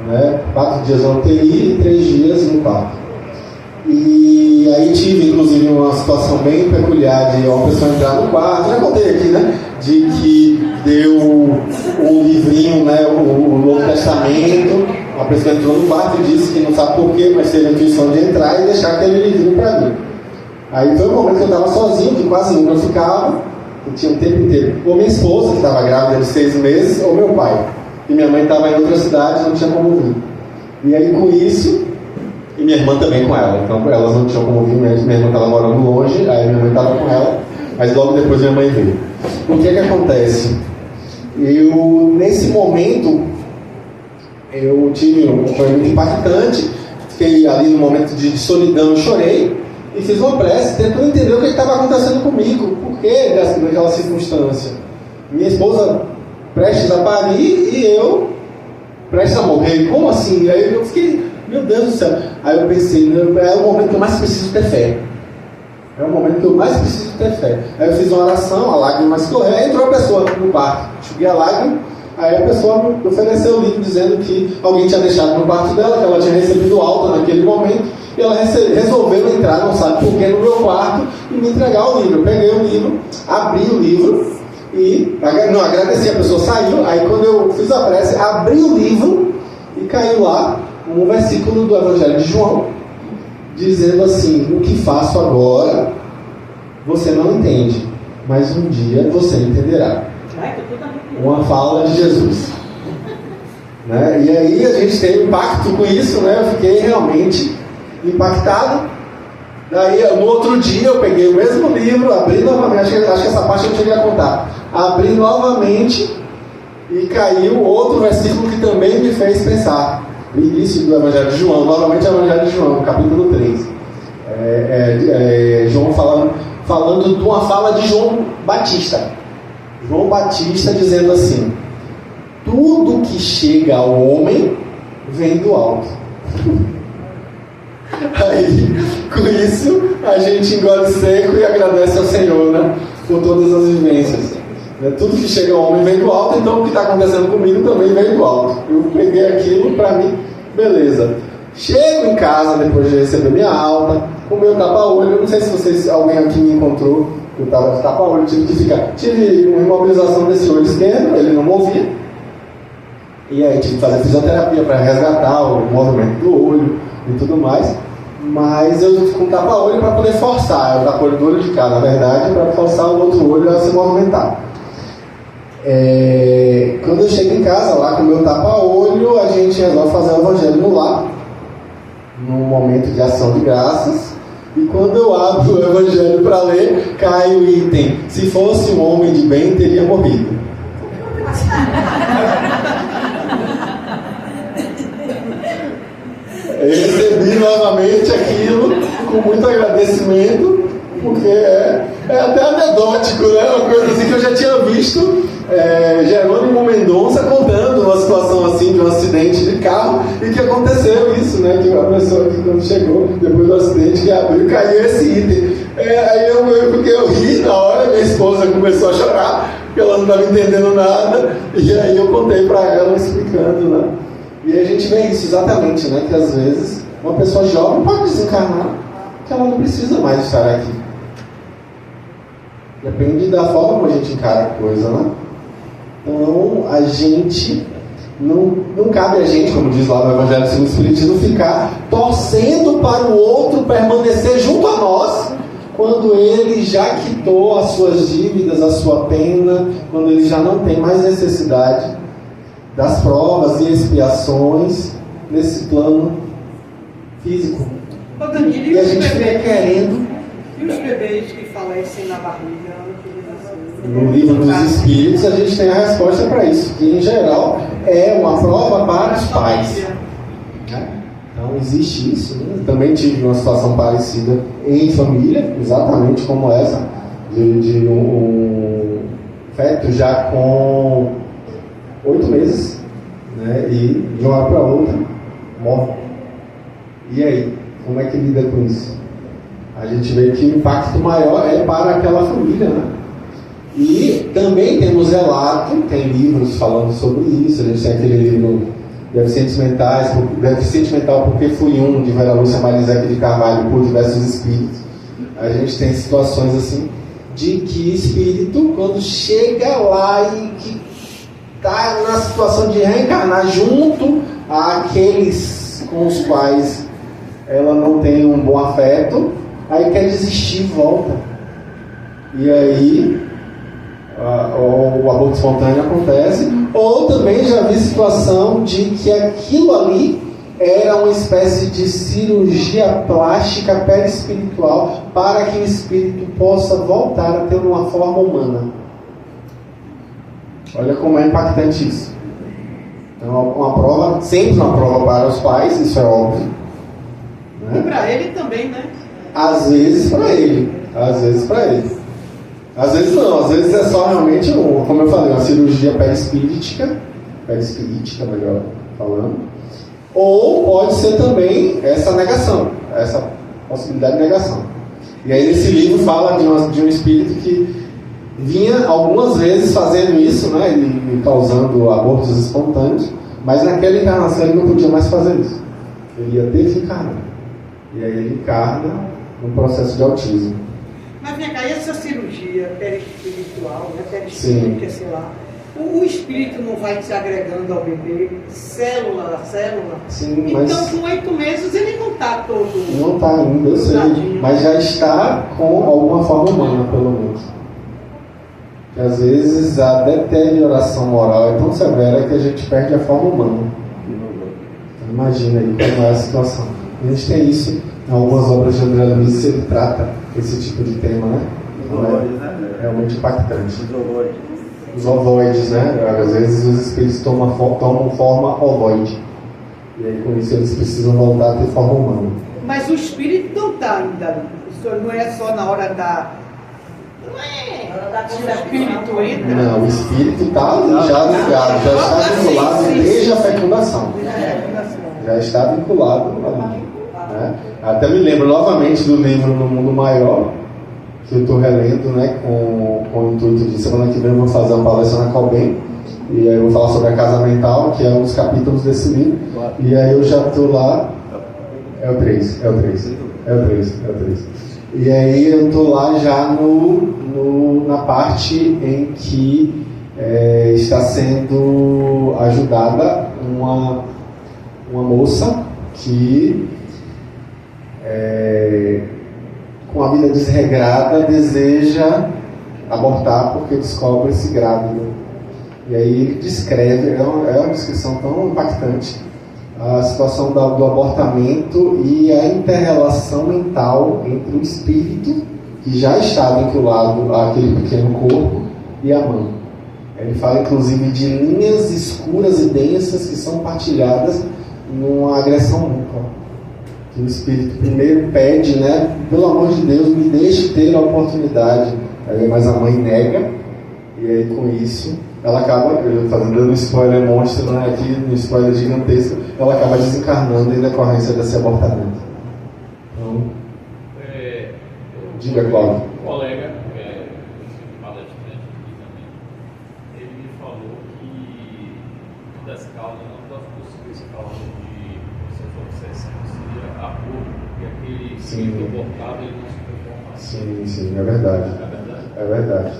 né? 4 dias na UTI e 3 dias no quarto. E aí tive, inclusive, uma situação bem peculiar de uma pessoa entrar no quarto, já contei aqui, né? De que deu um livrinho, né? O Novo Testamento, a pessoa entrou no quarto e disse que não sabe porquê, mas teve a intuição de entrar e deixar aquele livrinho para mim. Aí foi um momento que eu estava sozinho, que quase nunca eu ficava, eu tinha o tempo inteiro. Ou minha esposa, que estava grávida de 6 meses, ou meu pai. E minha mãe estava em outra cidade, não tinha como vir. E aí com isso, e minha irmã também com ela. Então elas não tinham como vir, minha irmã estava morando longe, aí minha mãe estava com ela, mas logo depois minha mãe veio. O que é que acontece? Eu, nesse momento, foi muito impactante, fiquei ali no momento de solidão, chorei, e fiz uma prece, tentando entender o que estava acontecendo comigo, por que daquela circunstância. Minha esposa prestes a parir e eu prestes a morrer, como assim? Aí eu fiquei, meu Deus do céu. Aí eu pensei, é o momento que eu mais preciso ter fé. É o momento que eu mais preciso ter fé. Aí eu fiz uma oração, a lágrima escorreu, aí entrou a pessoa no quarto, enxuguei a lágrima, aí a pessoa me ofereceu o livro dizendo que alguém tinha deixado no quarto dela, que ela tinha recebido alta naquele momento, e ela resolveu entrar, não sabe porquê, no meu quarto e me entregar o livro. Eu peguei o livro, abri o livro e agradeci, a pessoa saiu, aí quando eu fiz a prece, abri o livro e caiu lá um versículo do Evangelho de João, dizendo assim: o que faço agora você não entende, mas um dia você entenderá. Uma fala de Jesus, né? E aí a gente tem um impacto com isso, né? Eu fiquei realmente impactado. Daí no outro dia eu peguei o mesmo livro, abri novamente, acho que essa parte eu tinha que contar, abri novamente e caiu outro versículo que também me fez pensar. O início do Evangelho de João, novamente o Evangelho de João, capítulo 3. João falando falando de uma fala de João Batista. João Batista dizendo assim: tudo que chega ao homem vem do alto. Aí, com isso, a gente engole seco e agradece ao Senhor, né? Por todas as vivências. Tudo que chega ao homem vem do alto, então o que está acontecendo comigo também vem do alto. Eu peguei aquilo para mim, beleza. Chego em casa depois de receber minha alta, com o meu tapa-olho. Não sei se alguém aqui me encontrou, eu estava de tapa-olho, tive uma imobilização desse olho esquerdo, ele não movia. E aí tive que fazer fisioterapia para resgatar o movimento do olho e tudo mais. Mas eu fico com tapa-olho para poder forçar, o tapa-olho do olho de cá, na verdade, para forçar o outro olho a se movimentar. Quando eu chego em casa, lá com o meu tapa-olho, a gente resolve fazer o evangelho no lar, num momento de ação de graças. E quando eu abro o evangelho para ler, cai o item: se fosse um homem de bem, teria morrido. Eu recebi novamente aquilo com muito agradecimento, porque é até anedótico, né? Uma coisa assim que eu já tinha visto Jerônimo Mendonça contando uma situação assim de um acidente de carro, e que aconteceu isso, né? Que a pessoa que quando chegou depois do acidente, que abriu e caiu esse item. Porque eu ri na hora, minha esposa começou a chorar, porque ela não estava entendendo nada, e aí eu contei para ela explicando, né? E a gente vê isso exatamente, né? Que às vezes uma pessoa jovem pode desencarnar, que ela não precisa mais estar aqui. Depende da forma como a gente encara a coisa, né? Então, a gente, não cabe a gente, como diz lá no Evangelho segundo o Espiritismo, ficar torcendo para o outro permanecer junto a nós, quando ele já quitou as suas dívidas, a sua pena, quando ele já não tem mais necessidade das provas e expiações nesse plano físico. Danilo, e a gente fica querendo. E os bebês que falecem na barriga? No livro dos Espíritos a gente tem a resposta para isso, que em geral é uma prova para os pais. Então existe isso, né? Também tive uma situação parecida em família, exatamente como essa, de um feto já com 8 meses, né? E de uma hora para outra morre. E aí, como é que lida com isso? A gente vê que o impacto maior é para aquela família, né? E também temos relato, tem livros falando sobre isso. A gente tem aquele livro Deficiente Mental Porque Fui Um, de Vera Lúcia Marizete de Carvalho, por diversos espíritos. A gente tem situações assim, de que espírito, quando chega lá e que está na situação de reencarnar junto àqueles com os quais ela não tem um bom afeto, aí quer desistir e volta. E aí o aborto espontâneo acontece. Ou também já vi situação de que aquilo ali era uma espécie de cirurgia plástica perispiritual para que o espírito possa voltar a ter uma forma humana. Olha como é impactante isso. Então, uma prova, sempre uma prova para os pais, isso é óbvio, né? E para ele também, né? Às vezes para ele, às vezes para ele. Às vezes não, às vezes é só realmente, como eu falei, uma cirurgia perispírita, melhor falando. Ou pode ser também essa negação, essa possibilidade de negação. E aí nesse livro fala de um espírito que vinha algumas vezes fazendo isso, né, e causando abortos espontâneos, mas naquela encarnação ele não podia mais fazer isso. Ele ia ter que encarnar. E aí ele encarna num processo de autismo. Mas vem cá, essa cirurgia perispiritual, né, perispírita, sei lá, o espírito não vai se agregando ao bebê, célula a célula? Sim, então, mas com 8 meses ele não está todo... Não está ainda, eu sei, mas já está com alguma forma humana, pelo menos. Que às vezes a deterioração moral é tão severa que a gente perde a forma humana. Então, imagina aí como é a situação. A gente tem isso em algumas obras de André Luiz, ele trata esse tipo de tema, né? É realmente impactante. Os ovoides, né? Às vezes os espíritos tomam forma ovoide. E aí com isso eles precisam voltar a ter forma humana. Mas o espírito não está ainda. Isso não é só na hora da Se o espírito entra. Não, o espírito está já ligado, já está vinculado desde a fecundação. Já está vinculado ali, né? Até me lembro novamente do livro No Mundo Maior, que eu estou relendo, né, com o intuito de semana que vem eu vou fazer uma palestra na Calbem, e aí eu vou falar sobre a casa mental, que é um dos capítulos desse livro, e aí eu já estou lá, é o 3. E aí eu estou lá já na parte em que está sendo ajudada uma moça que, com a vida desregrada, deseja abortar porque descobre-se grávida. E aí ele descreve, é uma descrição tão impactante, a situação do abortamento e a inter-relação mental entre o espírito, que já está vinculado àquele pequeno corpo, e a mãe. Ele fala inclusive de linhas escuras e densas que são partilhadas numa agressão mútua. Que o espírito primeiro pede, né, pelo amor de Deus, me deixe ter a oportunidade. Mas a mãe nega, e aí com isso ela acaba, eu estou dando um spoiler monstro, né, aqui, um spoiler gigantesco, ela acaba desencarnando em decorrência desse abortamento. Então, diga, Cláudio. Um colega, palestrante aqui também, ele me falou que uma das causas, uma das possíveis causas de processo de obsessão seria aborto, porque aquele espírito abortado ele não se conforma. Sim, é verdade. É verdade.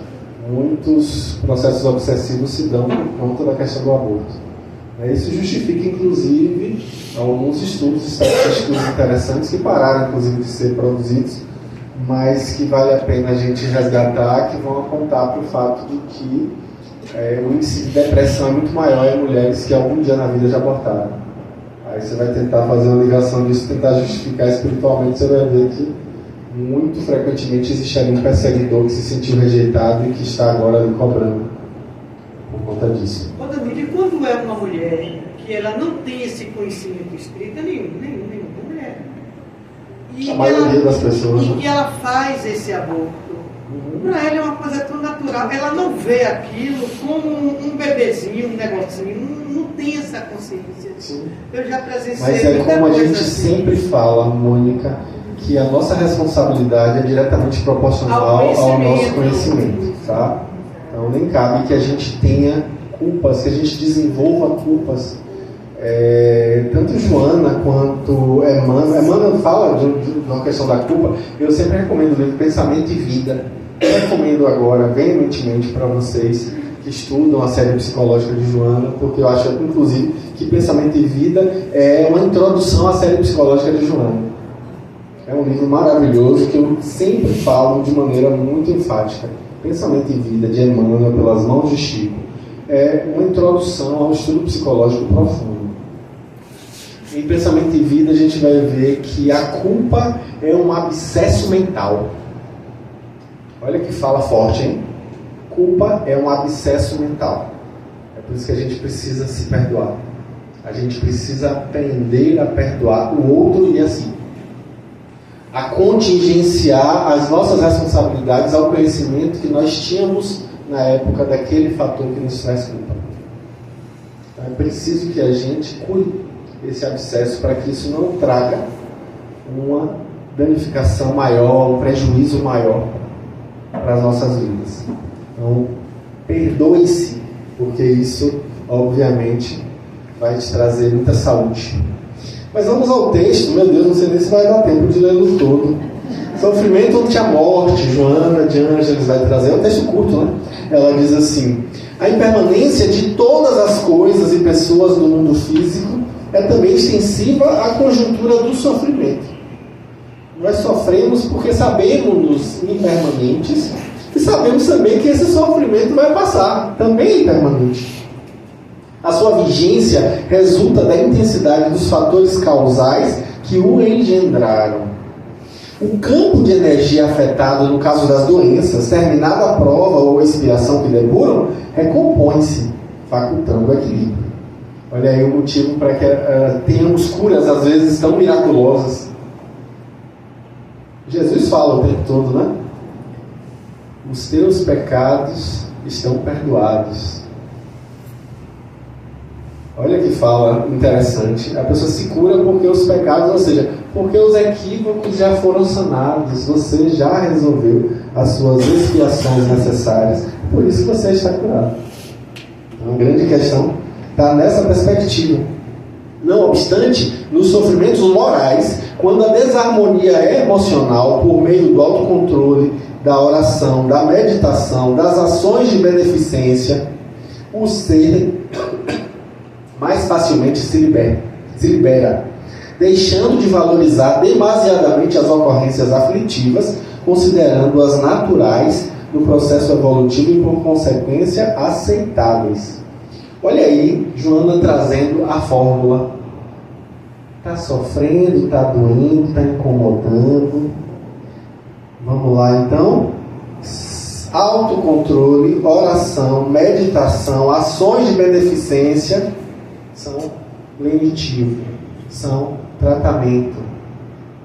Muitos processos obsessivos se dão por conta da questão do aborto. Isso justifica, inclusive, alguns estudos estatísticos interessantes que pararam, inclusive, de ser produzidos, mas que vale a pena a gente resgatar, que vão apontar para o fato de que o índice de depressão é muito maior em mulheres que algum dia na vida já abortaram. Aí você vai tentar fazer uma ligação disso, tentar justificar espiritualmente, você vai ver que muito frequentemente existe ali um perseguidor que se sentiu rejeitado e que está agora lhe cobrando por conta disso. E quando é uma mulher que ela não tem esse conhecimento espírita, nenhuma mulher, e a maioria das pessoas, e que ela faz esse aborto, para ela é uma coisa tão natural, ela não vê aquilo como um bebezinho, um negocinho, não tem essa consciência. Sim. Eu já presenciei. Mas é como a gente sempre fala, Mônica, que a nossa responsabilidade é diretamente proporcional ao nosso conhecimento, tá? Então nem cabe que a gente tenha culpas, que a gente desenvolva culpas. Tanto Joana quanto Emmanuel fala de uma questão da culpa. Eu sempre recomendo o livro Pensamento e Vida. Eu recomendo agora veementemente para vocês que estudam a série psicológica de Joana, porque eu acho, inclusive, que Pensamento e Vida é uma introdução à série psicológica de Joana. É um livro maravilhoso que eu sempre falo de maneira muito enfática. Pensamento e Vida, de Emmanuel, pelas mãos de Chico, é uma introdução ao estudo psicológico profundo. Em Pensamento e Vida a gente vai ver que a culpa é um abscesso mental. Olha que fala forte, hein? Culpa é um abscesso mental. É por isso que a gente precisa se perdoar. A gente precisa aprender a perdoar o outro e assim. A contingenciar as nossas responsabilidades ao conhecimento que nós tínhamos na época daquele fator que nos traz culpa. Então é preciso que a gente cure esse abscesso para que isso não traga uma danificação maior, um prejuízo maior para as nossas vidas. Então, perdoe-se, porque isso, obviamente, vai te trazer muita saúde. Mas vamos ao texto. Meu Deus, não sei nem se vai dar tempo de ler-lo todo. Sofrimento ante a morte, Joana de Ângeles vai trazer. É um texto curto, né? Ela diz assim: a impermanência de todas as coisas e pessoas no mundo físico é também extensiva à conjuntura do sofrimento. Nós sofremos porque sabemos-nos impermanentes e sabemos também que esse sofrimento vai passar, também é impermanente. A sua vigência resulta da intensidade dos fatores causais que o engendraram. O campo de energia afetado no caso das doenças, terminada a prova ou expiação que depuram, recompõe-se, facultando o equilíbrio. Olha aí o motivo para que tenhamos curas, às vezes, tão miraculosas. Jesus fala o tempo todo, né? os teus pecados estão perdoados. Olha que fala interessante. A pessoa se cura porque os pecados, ou seja, porque os equívocos já foram sanados. Você já resolveu as suas expiações necessárias. Por isso que você está curado. Então, a grande questão está nessa perspectiva. Não obstante, nos sofrimentos morais, quando a desarmonia é emocional, por meio do autocontrole, da oração, da meditação, das ações de beneficência, o ser mais facilmente se libera, deixando de valorizar demasiadamente as ocorrências aflitivas, considerando-as naturais no processo evolutivo e, por consequência, aceitáveis. Olha aí, Joana trazendo a fórmula. Está sofrendo, está doendo, está incomodando. Vamos lá então. Autocontrole, oração, meditação, ações de beneficência são lenitivo, são tratamento.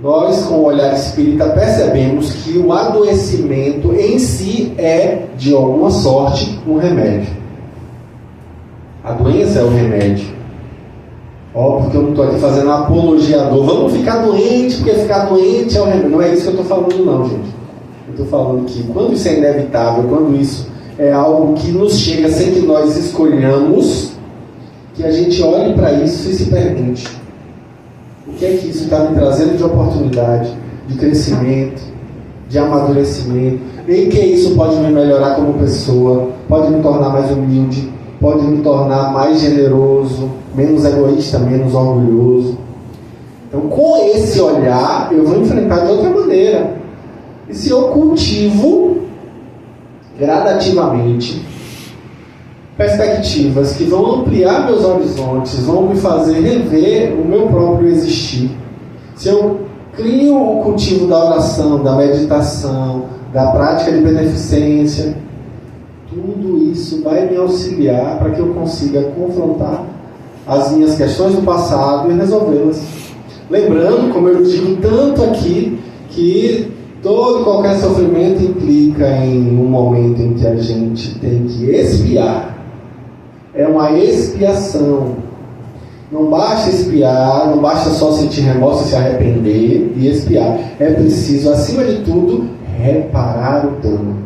Nós, com o olhar espírita, percebemos que o adoecimento em si é, de alguma sorte, um remédio. A doença é o remédio. Óbvio que eu não estou aqui fazendo apologia à dor. Vamos ficar doente, porque ficar doente é o remédio. Não é isso que eu estou falando não, gente. Eu estou falando que quando isso é inevitável, quando isso é algo que nos chega sem que nós escolhamos, que a gente olhe para isso e se pergunte: o que é que isso está me trazendo de oportunidade, de crescimento, de amadurecimento? Em que isso pode me melhorar como pessoa, pode me tornar mais humilde, pode me tornar mais generoso, menos egoísta, menos orgulhoso. Então, com esse olhar, eu vou enfrentar de outra maneira. E se eu cultivo gradativamente perspectivas que vão ampliar meus horizontes, vão me fazer rever o meu próprio existir. Se eu crio o cultivo da oração, da meditação, da prática de beneficência, tudo isso vai me auxiliar para que eu consiga confrontar as minhas questões do passado e resolvê-las. Lembrando, como eu digo tanto aqui, que todo e qualquer sofrimento implica em um momento em que a gente tem que expiar. É uma expiação. Não basta expiar, não basta só sentir remorso e se arrepender e expiar. É preciso, acima de tudo, reparar o dano.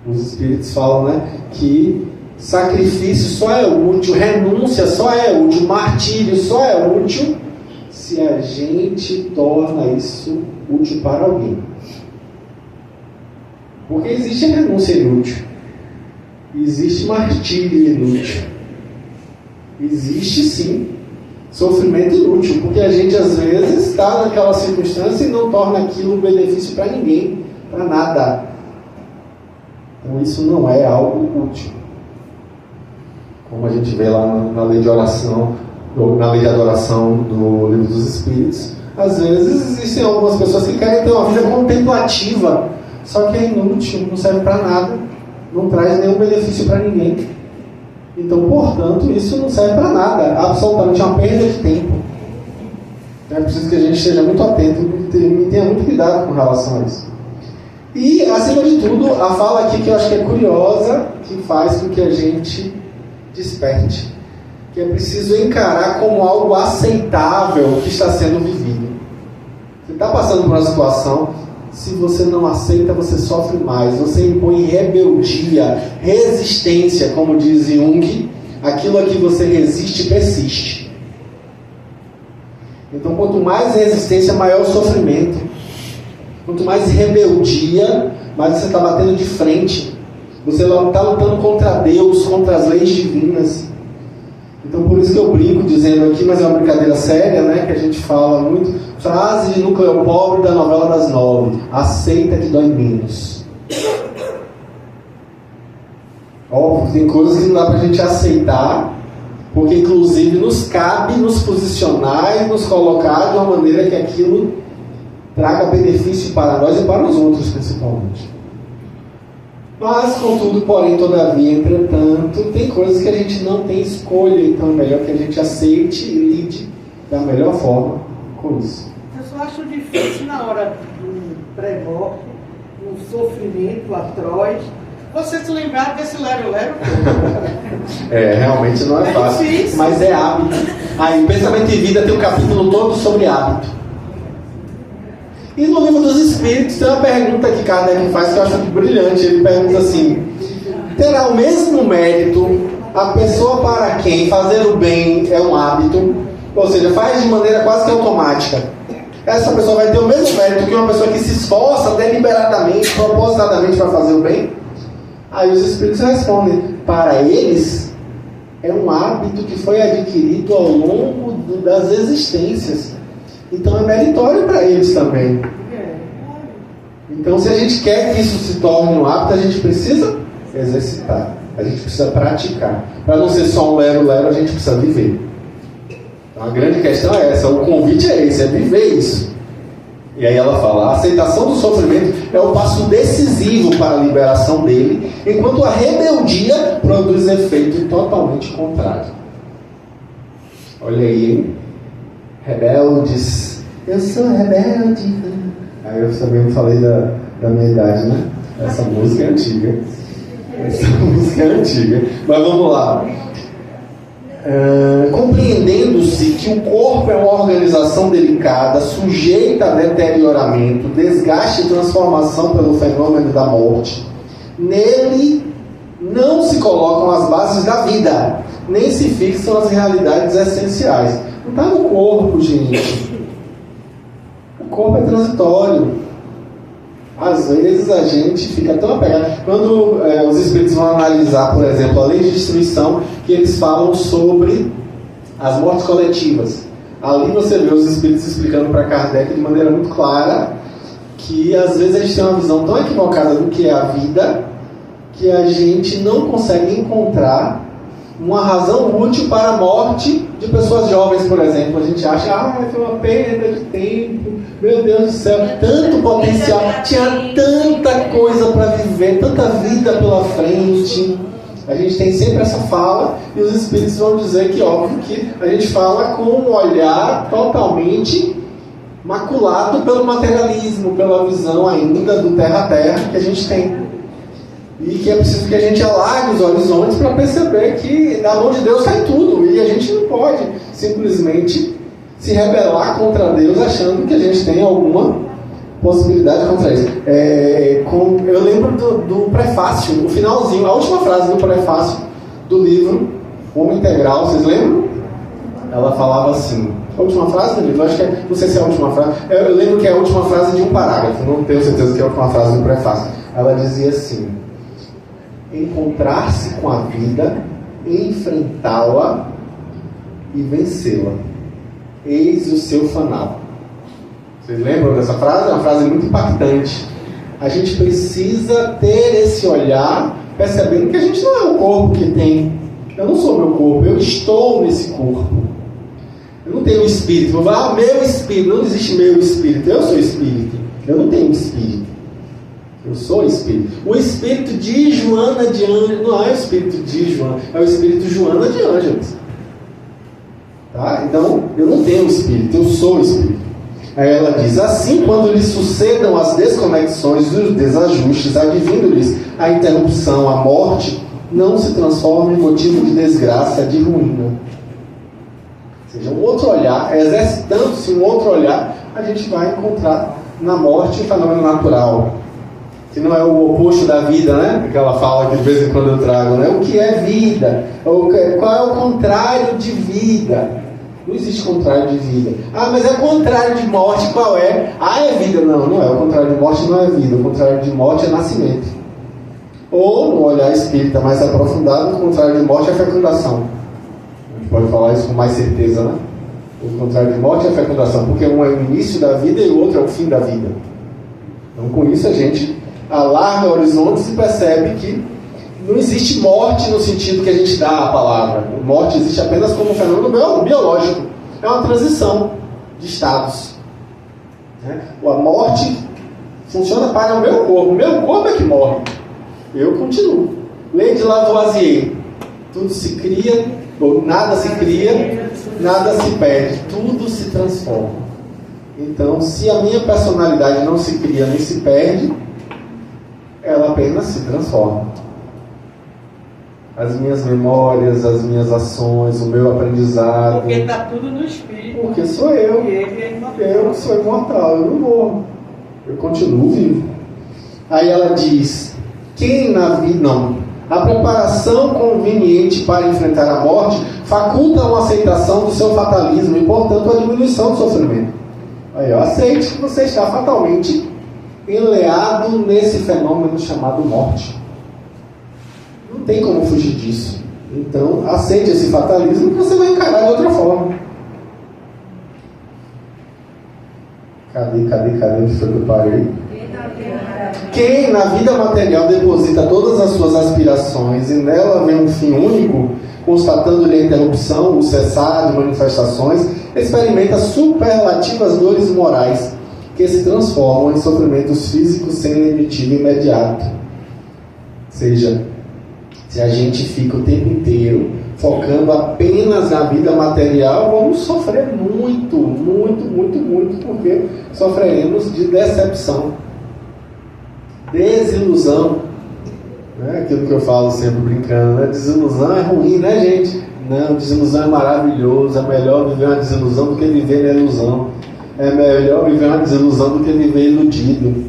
Os espíritos falam, né, que sacrifício só é útil, renúncia só é útil, martírio só é útil se a gente torna isso útil para alguém. Porque existe renúncia inútil, existe martírio inútil, existe sim sofrimento inútil, porque a gente às vezes está naquela circunstância e não torna aquilo um benefício para ninguém, para nada. Então isso não é algo útil. Como a gente vê lá na lei de oração, ou na lei de adoração do Livro dos Espíritos, às vezes existem algumas pessoas que querem ter uma vida contemplativa, só que é inútil, não serve para nada, não traz nenhum benefício para ninguém. Então, portanto, isso não serve para nada, absolutamente uma perda de tempo. É preciso que a gente esteja muito atento e tenha muito cuidado com relação a isso. E, acima de tudo, a fala aqui que eu acho que é curiosa, que faz com que a gente desperte, que é preciso encarar como algo aceitável o que está sendo vivido. Você está passando por uma situação, se você não aceita, você sofre mais, você impõe rebeldia, resistência, como diz Jung, aquilo a que você resiste persiste. Então, quanto mais resistência, maior o sofrimento. Quanto mais rebeldia, mais você está batendo de frente. Você está lutando contra Deus, contra as leis divinas. Então, por isso que eu brinco dizendo aqui, mas é uma brincadeira séria, né? Que a gente fala muito. Frase de núcleo pobre da novela das 9. Aceita que dói menos. Óbvio, tem coisas que não dá pra gente aceitar, porque inclusive nos cabe nos posicionar e nos colocar de uma maneira que aquilo traga benefício para nós e para os outros principalmente. Mas, contudo, porém, todavia, entretanto, tem coisas que a gente não tem escolha, então é melhor que a gente aceite e lide da melhor forma com isso. Eu só acho difícil na hora do pré-morte, um sofrimento atroz. Você se lembrar desse lero-lero? Realmente não é fácil, difícil. Mas é hábito. Aí, Pensamento em Vida tem um capítulo todo sobre hábito. E no Livro dos Espíritos tem uma pergunta que Kardec faz que eu acho brilhante. Ele pergunta assim: terá o mesmo mérito a pessoa para quem fazer o bem é um hábito, ou seja, faz de maneira quase que automática? Essa pessoa vai ter o mesmo mérito que uma pessoa que se esforça deliberadamente, propositadamente para fazer o bem? Aí os Espíritos respondem: para eles é um hábito que foi adquirido ao longo das existências. Então é meritório para eles também. Então, se a gente quer que isso se torne um hábito, a gente precisa exercitar, a gente precisa praticar. Para não ser só um lero-lero, a gente precisa viver. Então a grande questão é essa, o convite é esse, é viver isso. E aí ela fala: a aceitação do sofrimento é o passo decisivo para a liberação dele, enquanto a rebeldia produz efeito totalmente contrário. Olha aí, hein? Rebeldes. Eu sou rebelde. Aí eu também falei da minha idade, né? Essa música é antiga. Mas vamos lá. Compreendendo-se que o corpo é uma organização delicada, sujeita a deterioramento, desgaste e transformação pelo fenômeno da morte, nele não se colocam as bases da vida, nem se fixam as realidades essenciais. Não está no corpo, gente. O corpo é transitório. Às vezes a gente fica tão apegado. Quando os Espíritos vão analisar, por exemplo, a lei de destruição, que eles falam sobre as mortes coletivas. Ali você vê os Espíritos explicando para Kardec de maneira muito clara que às vezes a gente tem uma visão tão equivocada do que é a vida, que a gente não consegue encontrar uma razão útil para a morte de pessoas jovens, por exemplo. A gente acha: foi uma perda de tempo, meu Deus do céu, tanto potencial, tinha tanta coisa para viver, tanta vida pela frente. A gente tem sempre essa fala, e os Espíritos vão dizer que, óbvio, que a gente fala com um olhar totalmente maculado pelo materialismo, pela visão ainda do terra a terra que a gente tem. E que é preciso que a gente alargue os horizontes para perceber que da mão de Deus sai tudo. E a gente não pode simplesmente se rebelar contra Deus achando que a gente tem alguma possibilidade contra isso. Eu lembro do prefácio, o finalzinho, a última frase do prefácio do livro Homem Integral. Vocês lembram? Ela falava assim, a última frase do livro, acho que não sei se é a última frase, eu lembro que é a última frase de um parágrafo, não tenho certeza que é a última frase do prefácio. Ela dizia assim: encontrar-se com a vida, enfrentá-la e vencê-la. Eis o seu fanal. Vocês lembram dessa frase? É uma frase muito impactante. A gente precisa ter esse olhar, percebendo que a gente não é o corpo que tem. Eu não sou meu corpo, eu estou nesse corpo. Eu não tenho espírito. Eu vou falar: meu espírito. Não existe meu espírito. Eu sou espírito. Eu não tenho espírito. Eu sou espírito. O espírito de Joana de Ângeles não é o espírito de Joana, é o espírito Joana de Ângeles. Tá? Então, eu não tenho espírito, eu sou espírito. Aí ela diz: assim, quando lhes sucedam as desconexões e os desajustes, advindo-lhes a interrupção, a morte, não se transforma em motivo de desgraça, de ruína. Ou seja, um outro olhar, exercitando-se um outro olhar, a gente vai encontrar na morte um fenômeno natural, que não é o oposto da vida, né? Aquela fala que de vez em quando eu trago, né? O que é vida? Qual é o contrário de vida? Não existe contrário de vida. Mas é o contrário de morte, qual é? É vida. Não, não é. O contrário de morte não é vida. O contrário de morte é nascimento. Ou, no olhar espírita mais aprofundado, o contrário de morte é fecundação. A gente pode falar isso com mais certeza, né? O contrário de morte é fecundação, porque um é o início da vida e o outro é o fim da vida. Então, com isso a gente alarga horizontes e percebe que não existe morte no sentido que a gente dá à palavra. Morte existe apenas como um fenômeno biológico. É uma transição de estados. A morte funciona para o meu corpo. O meu corpo é que morre. Eu continuo. Lei de Lavoisier. Tudo se cria, ou nada se cria, nada se perde. Tudo se transforma. Então, se a minha personalidade não se cria nem se perde, ela apenas se transforma. As minhas memórias, as minhas ações, o meu aprendizado. Porque está tudo no espírito. Porque sou eu. E ele é imortal. Eu sou imortal, eu não morro. Eu continuo vivo. Aí ela diz, quem na vida... Não. A preparação conveniente para enfrentar a morte faculta uma aceitação do seu fatalismo e, portanto, a diminuição do sofrimento. Aí, aceite que você está fatalmente enleado nesse fenômeno chamado morte. Não tem como fugir disso. Então, aceite esse fatalismo que você vai encarar de outra forma. Cadê? Onde foi que eu parei? Quem na vida material deposita todas as suas aspirações e nela vê um fim único, constatando-lhe a interrupção, o cessar de manifestações, experimenta superlativas dores morais que se transformam em sofrimentos físicos sem limite imediato. Ou seja, se a gente fica o tempo inteiro focando apenas na vida material, vamos sofrer muito, porque sofreremos de decepção, desilusão. Né? Aquilo que eu falo sempre brincando, né? Desilusão é ruim, né, gente? Não, desilusão é maravilhoso. É melhor viver uma desilusão do que viver na ilusão. É melhor viver uma desilusão do que viver iludido.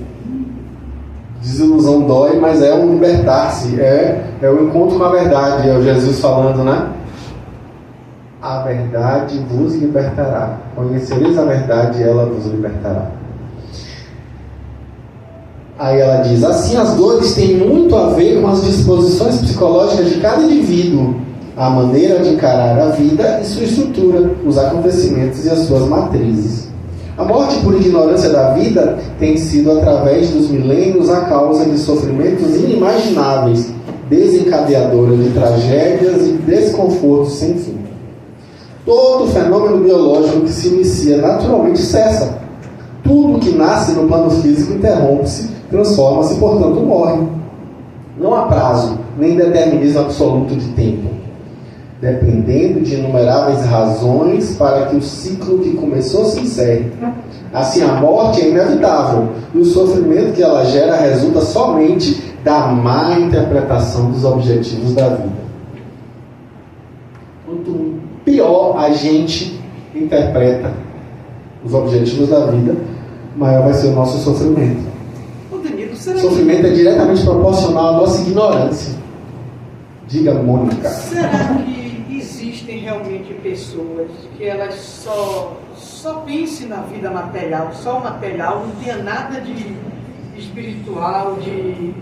Desilusão dói, mas é um libertar-se, é o encontro com a verdade. É o Jesus falando, né? A verdade vos libertará. Conhecereis a verdade e ela vos libertará. Aí ela diz, assim as dores têm muito a ver com as disposições psicológicas de cada indivíduo, a maneira de encarar a vida e sua estrutura, os acontecimentos e as suas matrizes. A morte por ignorância da vida tem sido, através dos milênios, a causa de sofrimentos inimagináveis, desencadeadora de tragédias e desconfortos sem fim. Todo fenômeno biológico que se inicia naturalmente cessa. Tudo que nasce no plano físico interrompe-se, transforma-se, portanto morre. Não há prazo, nem determinismo absoluto de tempo, dependendo de inumeráveis razões para que o ciclo que começou se encerre. Assim, a morte é inevitável, e o sofrimento que ela gera resulta somente da má interpretação dos objetivos da vida. Quanto pior a gente interpreta os objetivos da vida, maior vai ser o nosso sofrimento. O sofrimento é diretamente proporcional à nossa ignorância. Diga, Mônica. Será que existem realmente pessoas que elas só pensem na vida material, só o material, não tenha nada de espiritual, de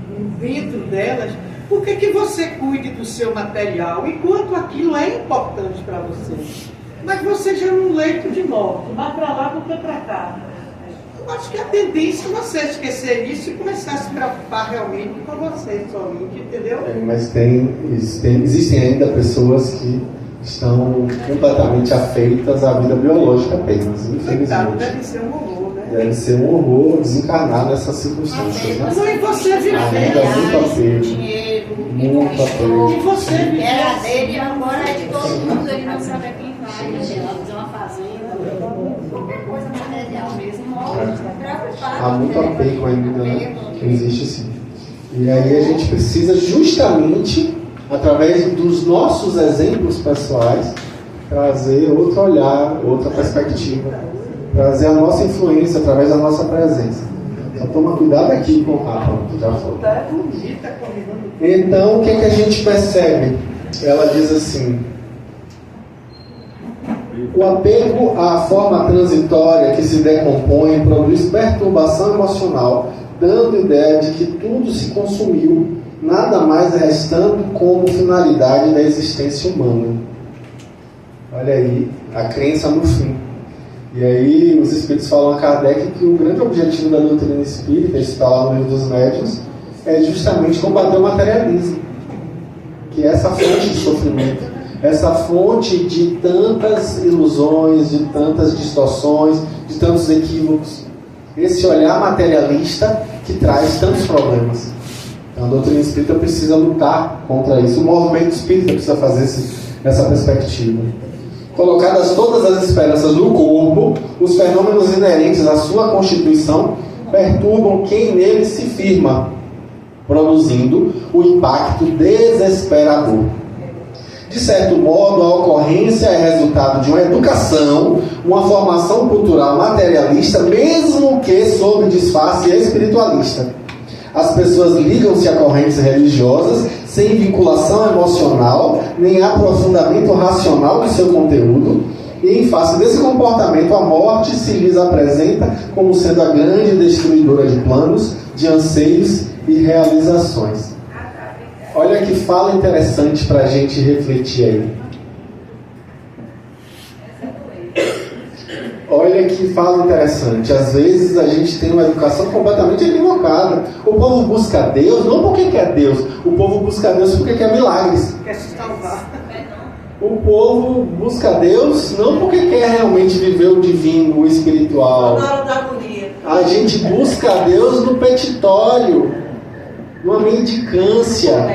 dentro delas? Por que você cuide do seu material enquanto aquilo é importante para você? Mas você já num leito de morte, vai para lá do que para cá. Eu acho que a tendência é você esquecer isso e começar a se preocupar realmente com você somente, entendeu? Mas existem ainda pessoas que estão completamente afeitas à vida biológica apenas, infelizmente. Deve ser um horror, né? Deve ser um horror desencarnar nessas circunstâncias, né? Não, e você viver ainda muito apego. Dinheiro, Muito apego. E você viver era dele, agora é de todo mundo, ele não sabe a quem vai, né? Fazer uma fazenda, qualquer coisa material mesmo, preocupado. Há muito apego ainda, né? Existe sim. E aí a gente precisa justamente, através dos nossos exemplos pessoais, trazer outro olhar, outra perspectiva, trazer a nossa influência através da nossa presença. Só toma cuidado aqui com o Rafa, que já foi. Então, o que a gente percebe? Ela diz assim: o apego à forma transitória que se decompõe produz perturbação emocional, dando ideia de que tudo se consumiu, nada mais restando como finalidade da existência humana. Olha aí, a crença no fim. E aí os espíritos falam a Kardec que o grande objetivo da doutrina espírita, isso está lá no Livro dos Médiuns, é justamente combater o materialismo, que é essa fonte de sofrimento, essa fonte de tantas ilusões, de tantas distorções, de tantos equívocos, esse olhar materialista que traz tantos problemas. Então a doutrina espírita precisa lutar contra isso, o movimento espírita precisa fazer essa perspectiva. Colocadas todas as esperanças no corpo, os fenômenos inerentes à sua constituição perturbam quem nele se firma. produzindo o impacto desesperador. De certo modo, a ocorrência é resultado de uma educação, uma formação cultural materialista, mesmo que sob disfarce espiritualista. As pessoas ligam-se a correntes religiosas sem vinculação emocional, nem aprofundamento racional do seu conteúdo, e em face desse comportamento, a morte se lhes apresenta como sendo a grande destruidora de planos, de anseios e realizações. Olha que fala interessante para a gente refletir aí. Olha que fala interessante. Às vezes a gente tem uma educação completamente equivocada. O povo busca Deus não porque quer Deus. O povo busca Deus porque quer milagres. Quer se salvar. O povo busca Deus não porque quer realmente viver o divino, o espiritual. A gente busca Deus no petitório, numa mendicância,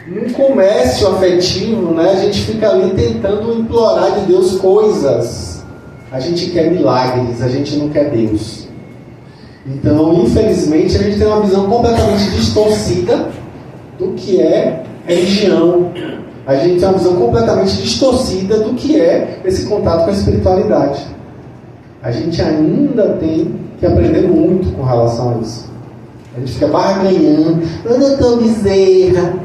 num comércio afetivo, né? A gente fica ali tentando implorar de Deus coisas. A gente quer milagres, a gente não quer Deus. Então, infelizmente, a gente tem uma visão completamente distorcida do que é religião. A gente tem uma visão completamente distorcida do que é esse contato com a espiritualidade. A gente ainda tem que aprender muito com relação a isso. A gente fica barganhando. Ô, doutor Bezerra,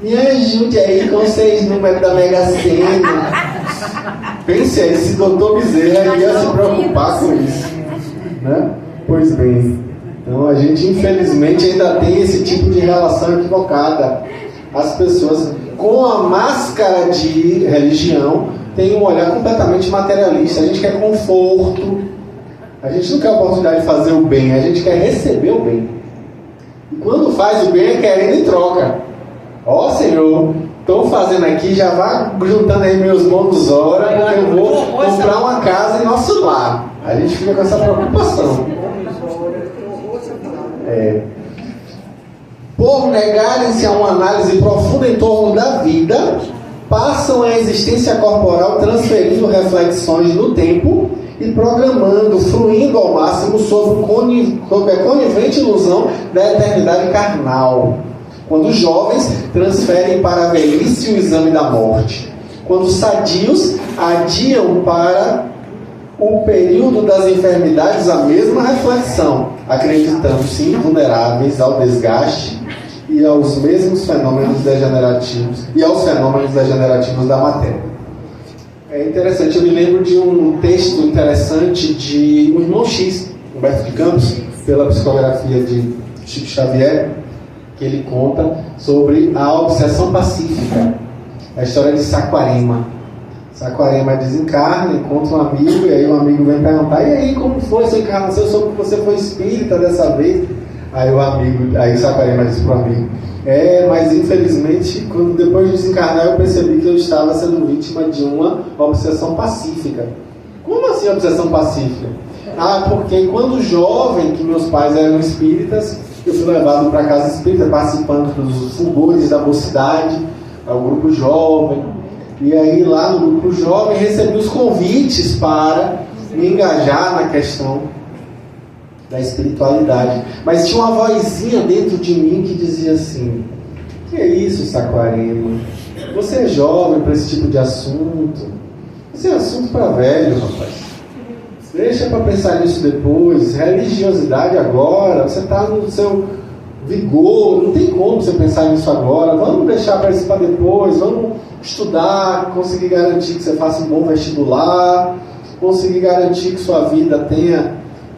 me ajude aí com os 6 números da Mega Sena. Pense aí, se doutor Bezerra ia se preocupar com isso, né? Pois bem, então a gente infelizmente ainda tem esse tipo de relação equivocada. As pessoas com a máscara de religião têm um olhar completamente materialista. A gente quer conforto, a gente não quer a oportunidade de fazer o bem, a gente quer receber o bem. E quando faz o bem é querendo em troca. Ó Senhor, estou fazendo aqui, já vá juntando aí meus bônus hora, porque eu vou comprar uma casa em nosso lar. A gente fica com essa preocupação. Por negarem-se a uma análise profunda em torno da vida, passam a existência corporal transferindo reflexões no tempo e programando, fluindo ao máximo sobre a conivente ilusão da eternidade carnal. Quando os jovens transferem para a velhice o exame da morte. Quando os sadios adiam para o período das enfermidades a mesma reflexão, acreditando-se invulneráveis ao desgaste e aos mesmos fenômenos degenerativos da matéria. É interessante, eu me lembro de um texto interessante de um irmão X, Humberto de Campos, pela psicografia de Chico Xavier, que ele conta sobre a obsessão pacífica, a história de Saquarema. Saquarema desencarna, encontra um amigo, e aí o amigo vem perguntar: e aí, como foi essa encarnação? Eu soube que você foi espírita dessa vez. Aí Saquarema disse para o amigo: mas infelizmente, depois de desencarnar, eu percebi que eu estava sendo vítima de uma obsessão pacífica. Como assim obsessão pacífica? Porque quando jovem, que meus pais eram espíritas, eu fui levado para a casa espírita, participando dos fulgores da mocidade, ao grupo jovem. E aí lá no grupo jovem recebi os convites para me engajar na questão da espiritualidade. Mas tinha uma vozinha dentro de mim que dizia assim: que é isso, Saquarema? Você é jovem para esse tipo de assunto. Isso é assunto para velho, rapaz. Deixa para pensar nisso depois. Religiosidade agora, você está no seu vigor, não tem como você pensar nisso agora. Vamos deixar para isso para depois. Vamos estudar, conseguir garantir que você faça um bom vestibular, conseguir garantir que sua vida tenha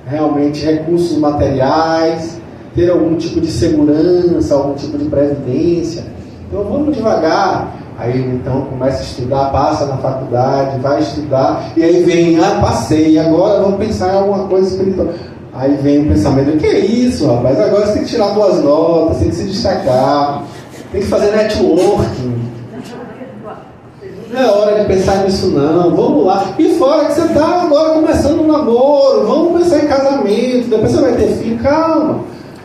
realmente recursos materiais, ter algum tipo de segurança, algum tipo de previdência. Então vamos devagar. Aí então começa a estudar, passa na faculdade, vai estudar, e aí vem: passei, agora vamos pensar em alguma coisa espiritual. Aí vem o pensamento: que é isso, rapaz? Agora você tem que tirar boas notas, tem que se destacar, tem que fazer networking. Não é hora de pensar nisso não, vamos lá. E fora que você está agora começando um namoro, vamos pensar em casamento, depois você vai ter filho, calma.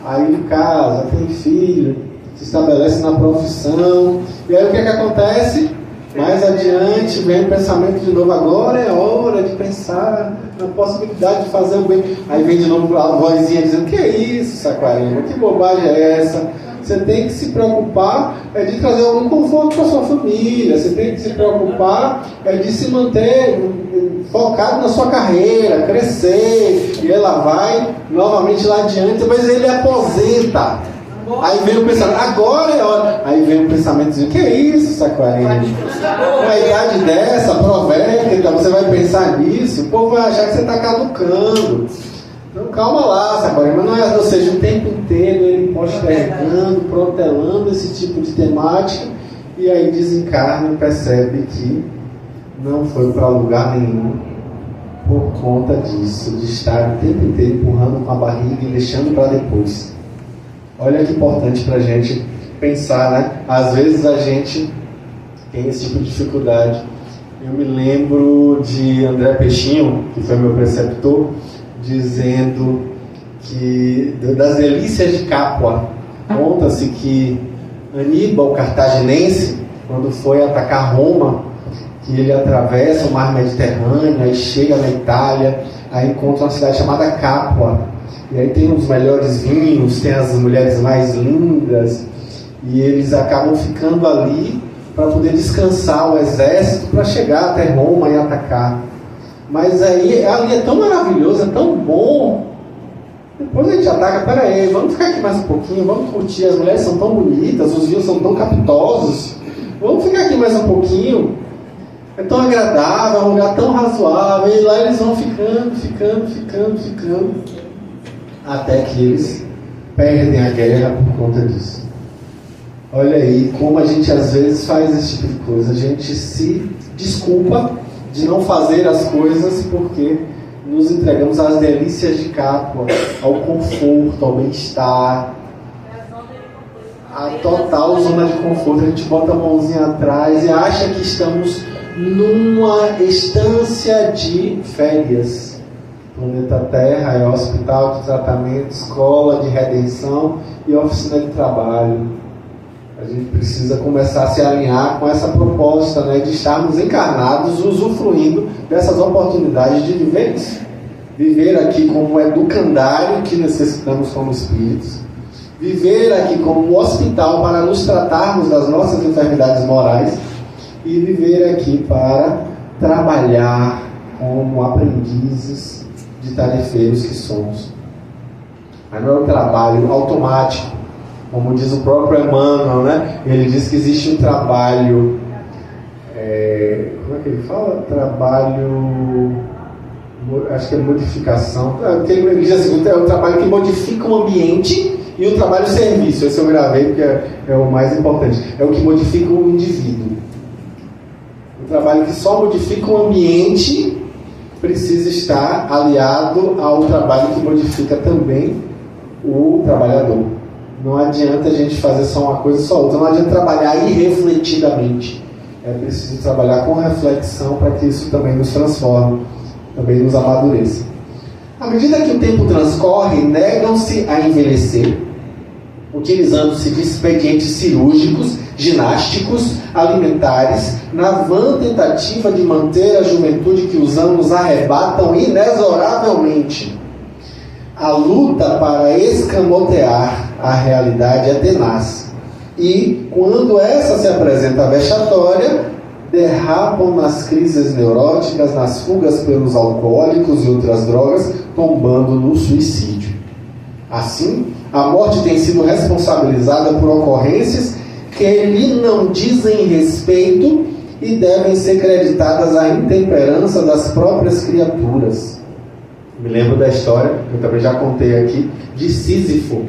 Aí casa, tem filho, se estabelece na profissão, e aí o que acontece? Mais adiante vem o pensamento de novo, agora é hora de pensar na possibilidade de fazer o bem. Aí vem de novo a vozinha dizendo, que é isso, Saquarema, que bobagem é essa? Você tem que se preocupar de trazer algum conforto para a sua família, você tem que se preocupar de se manter focado na sua carreira, crescer, e ela vai novamente lá adiante, mas ele aposenta. Aí vem o pensamento, agora é hora. Aí vem o pensamento dizendo, que é isso, Saquarema? Uma idade dessa, aproveita, então você vai pensar nisso, o povo vai achar que você está caducando. Então calma lá, Saquarema, não é, ou seja, o tempo inteiro ele postergando, protelando esse tipo de temática, e aí desencarna e percebe que não foi para lugar nenhum por conta disso, de estar o tempo inteiro empurrando com a barriga e deixando para depois. Olha que importante para a gente pensar, né? Às vezes a gente tem esse tipo de dificuldade. Eu me lembro de André Peixinho, que foi meu preceptor, dizendo que das delícias de Capua, conta-se que Aníbal Cartaginense, quando foi atacar Roma, que ele atravessa o mar Mediterrâneo, aí chega na Itália, aí encontra uma cidade chamada Capua. E aí tem os melhores vinhos, tem as mulheres mais lindas, e eles acabam ficando ali para poder descansar o exército para chegar até Roma e atacar. Mas aí ali é tão maravilhoso, é tão bom. Depois a gente ataca, peraí, vamos ficar aqui mais um pouquinho, vamos curtir, as mulheres são tão bonitas, os vinhos são tão capitosos, vamos ficar aqui mais um pouquinho. É tão agradável, é um lugar tão razoável, e lá eles vão ficando, até que eles perdem a guerra por conta disso. Olha aí como a gente às vezes faz esse tipo de coisa. A gente se desculpa de não fazer as coisas porque nos entregamos às delícias de Capua, ao conforto, ao bem-estar, a total zona de conforto. A gente bota a mãozinha atrás e acha que estamos numa estância de férias. Planeta Terra é hospital de tratamento, escola de redenção e oficina de trabalho. A gente precisa começar a se alinhar com essa proposta, né, de estarmos encarnados, usufruindo dessas oportunidades de viver isso. Viver aqui como educandário que necessitamos como espíritos. Viver aqui como um hospital para nos tratarmos das nossas enfermidades morais. E viver aqui para trabalhar como aprendizes de tarefeiros que somos. Mas não é um trabalho automático, como diz o próprio Emmanuel, né? Ele diz que existe um trabalho, como é que ele fala? Trabalho, acho que é modificação. Ele diz assim, é um trabalho que modifica o ambiente e o trabalho serviço. Esse eu gravei porque é o mais importante. É o que modifica o indivíduo. O trabalho que só modifica o ambiente precisa estar aliado ao trabalho que modifica também o trabalhador. Não adianta a gente fazer só uma coisa e só outra. Não adianta trabalhar irrefletidamente. É preciso trabalhar com reflexão para que isso também nos transforme, também nos amadureça. À medida que o tempo transcorre, negam-se a envelhecer, utilizando-se de expedientes cirúrgicos, ginásticos, alimentares, na vã tentativa de manter a juventude que os anos arrebatam inexoravelmente. A luta para escamotear a realidade é tenaz. E, quando essa se apresenta vexatória, derrapam nas crises neuróticas, nas fugas pelos alcoólicos e outras drogas, tombando no suicídio. Assim, a morte tem sido responsabilizada por ocorrências que lhe não dizem respeito e devem ser creditadas à intemperança das próprias criaturas. Me lembro da história, que eu também já contei aqui, de Sísifo,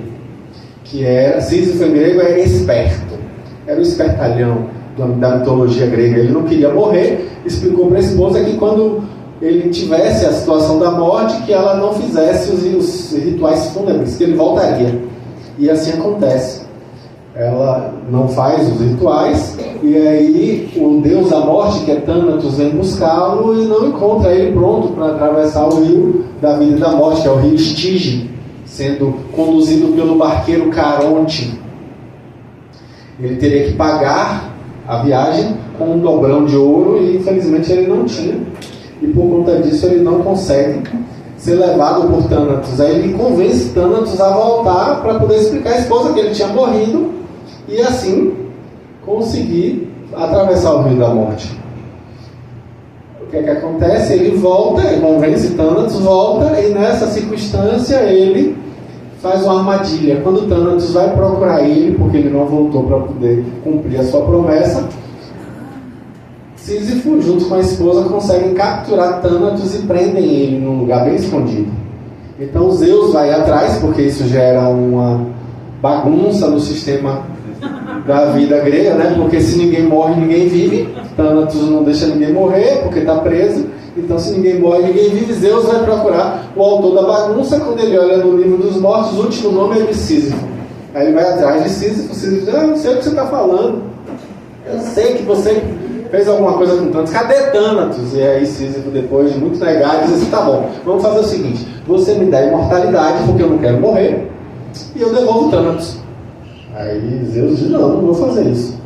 que era, Sísifo em grego é esperto, era o espertalhão da mitologia grega. Ele não queria morrer, explicou para a esposa que quando ele tivesse a situação da morte, que ela não fizesse os rituais fúnebres, que ele voltaria. E assim acontece. Ela não faz os rituais, e aí o deus da morte, que é Thanatos, vem buscá-lo e não encontra ele pronto para atravessar o rio da vida e da morte, que é o rio Estige, sendo conduzido pelo barqueiro Caronte. Ele teria que pagar a viagem com um dobrão de ouro e infelizmente ele não tinha. E por conta disso ele não consegue ser levado por Thanatos. Aí ele convence Thanatos a voltar para poder explicar à esposa que ele tinha morrido e assim conseguir atravessar o rio da morte. O que é que acontece? Ele volta, ele convence Thanatos, volta e nessa circunstância ele faz uma armadilha. Quando Thanatos vai procurar ele, porque ele não voltou para poder cumprir a sua promessa, Sísifo, junto com a esposa, conseguem capturar Thanatos e prendem ele num lugar bem escondido. Então Zeus vai atrás, porque isso gera uma bagunça no sistema da vida grega, né? Porque se ninguém morre, ninguém vive. Thanatos não deixa ninguém morrer, porque está preso. Então, se ninguém morre, ninguém vive. Zeus vai procurar o autor da bagunça. Quando ele olha no livro dos mortos, o último nome é de Sísifo. Aí ele vai atrás de Sísifo. Sísifo diz: não sei o que você está falando. Eu sei que você fez alguma coisa com Thanatos. Cadê Thanatos? E aí Sísifo, depois de muito negar, diz assim: tá bom, vamos fazer o seguinte: você me dá imortalidade, porque eu não quero morrer, e eu devolvo Thanatos. Aí Zeus diz: não vou fazer isso.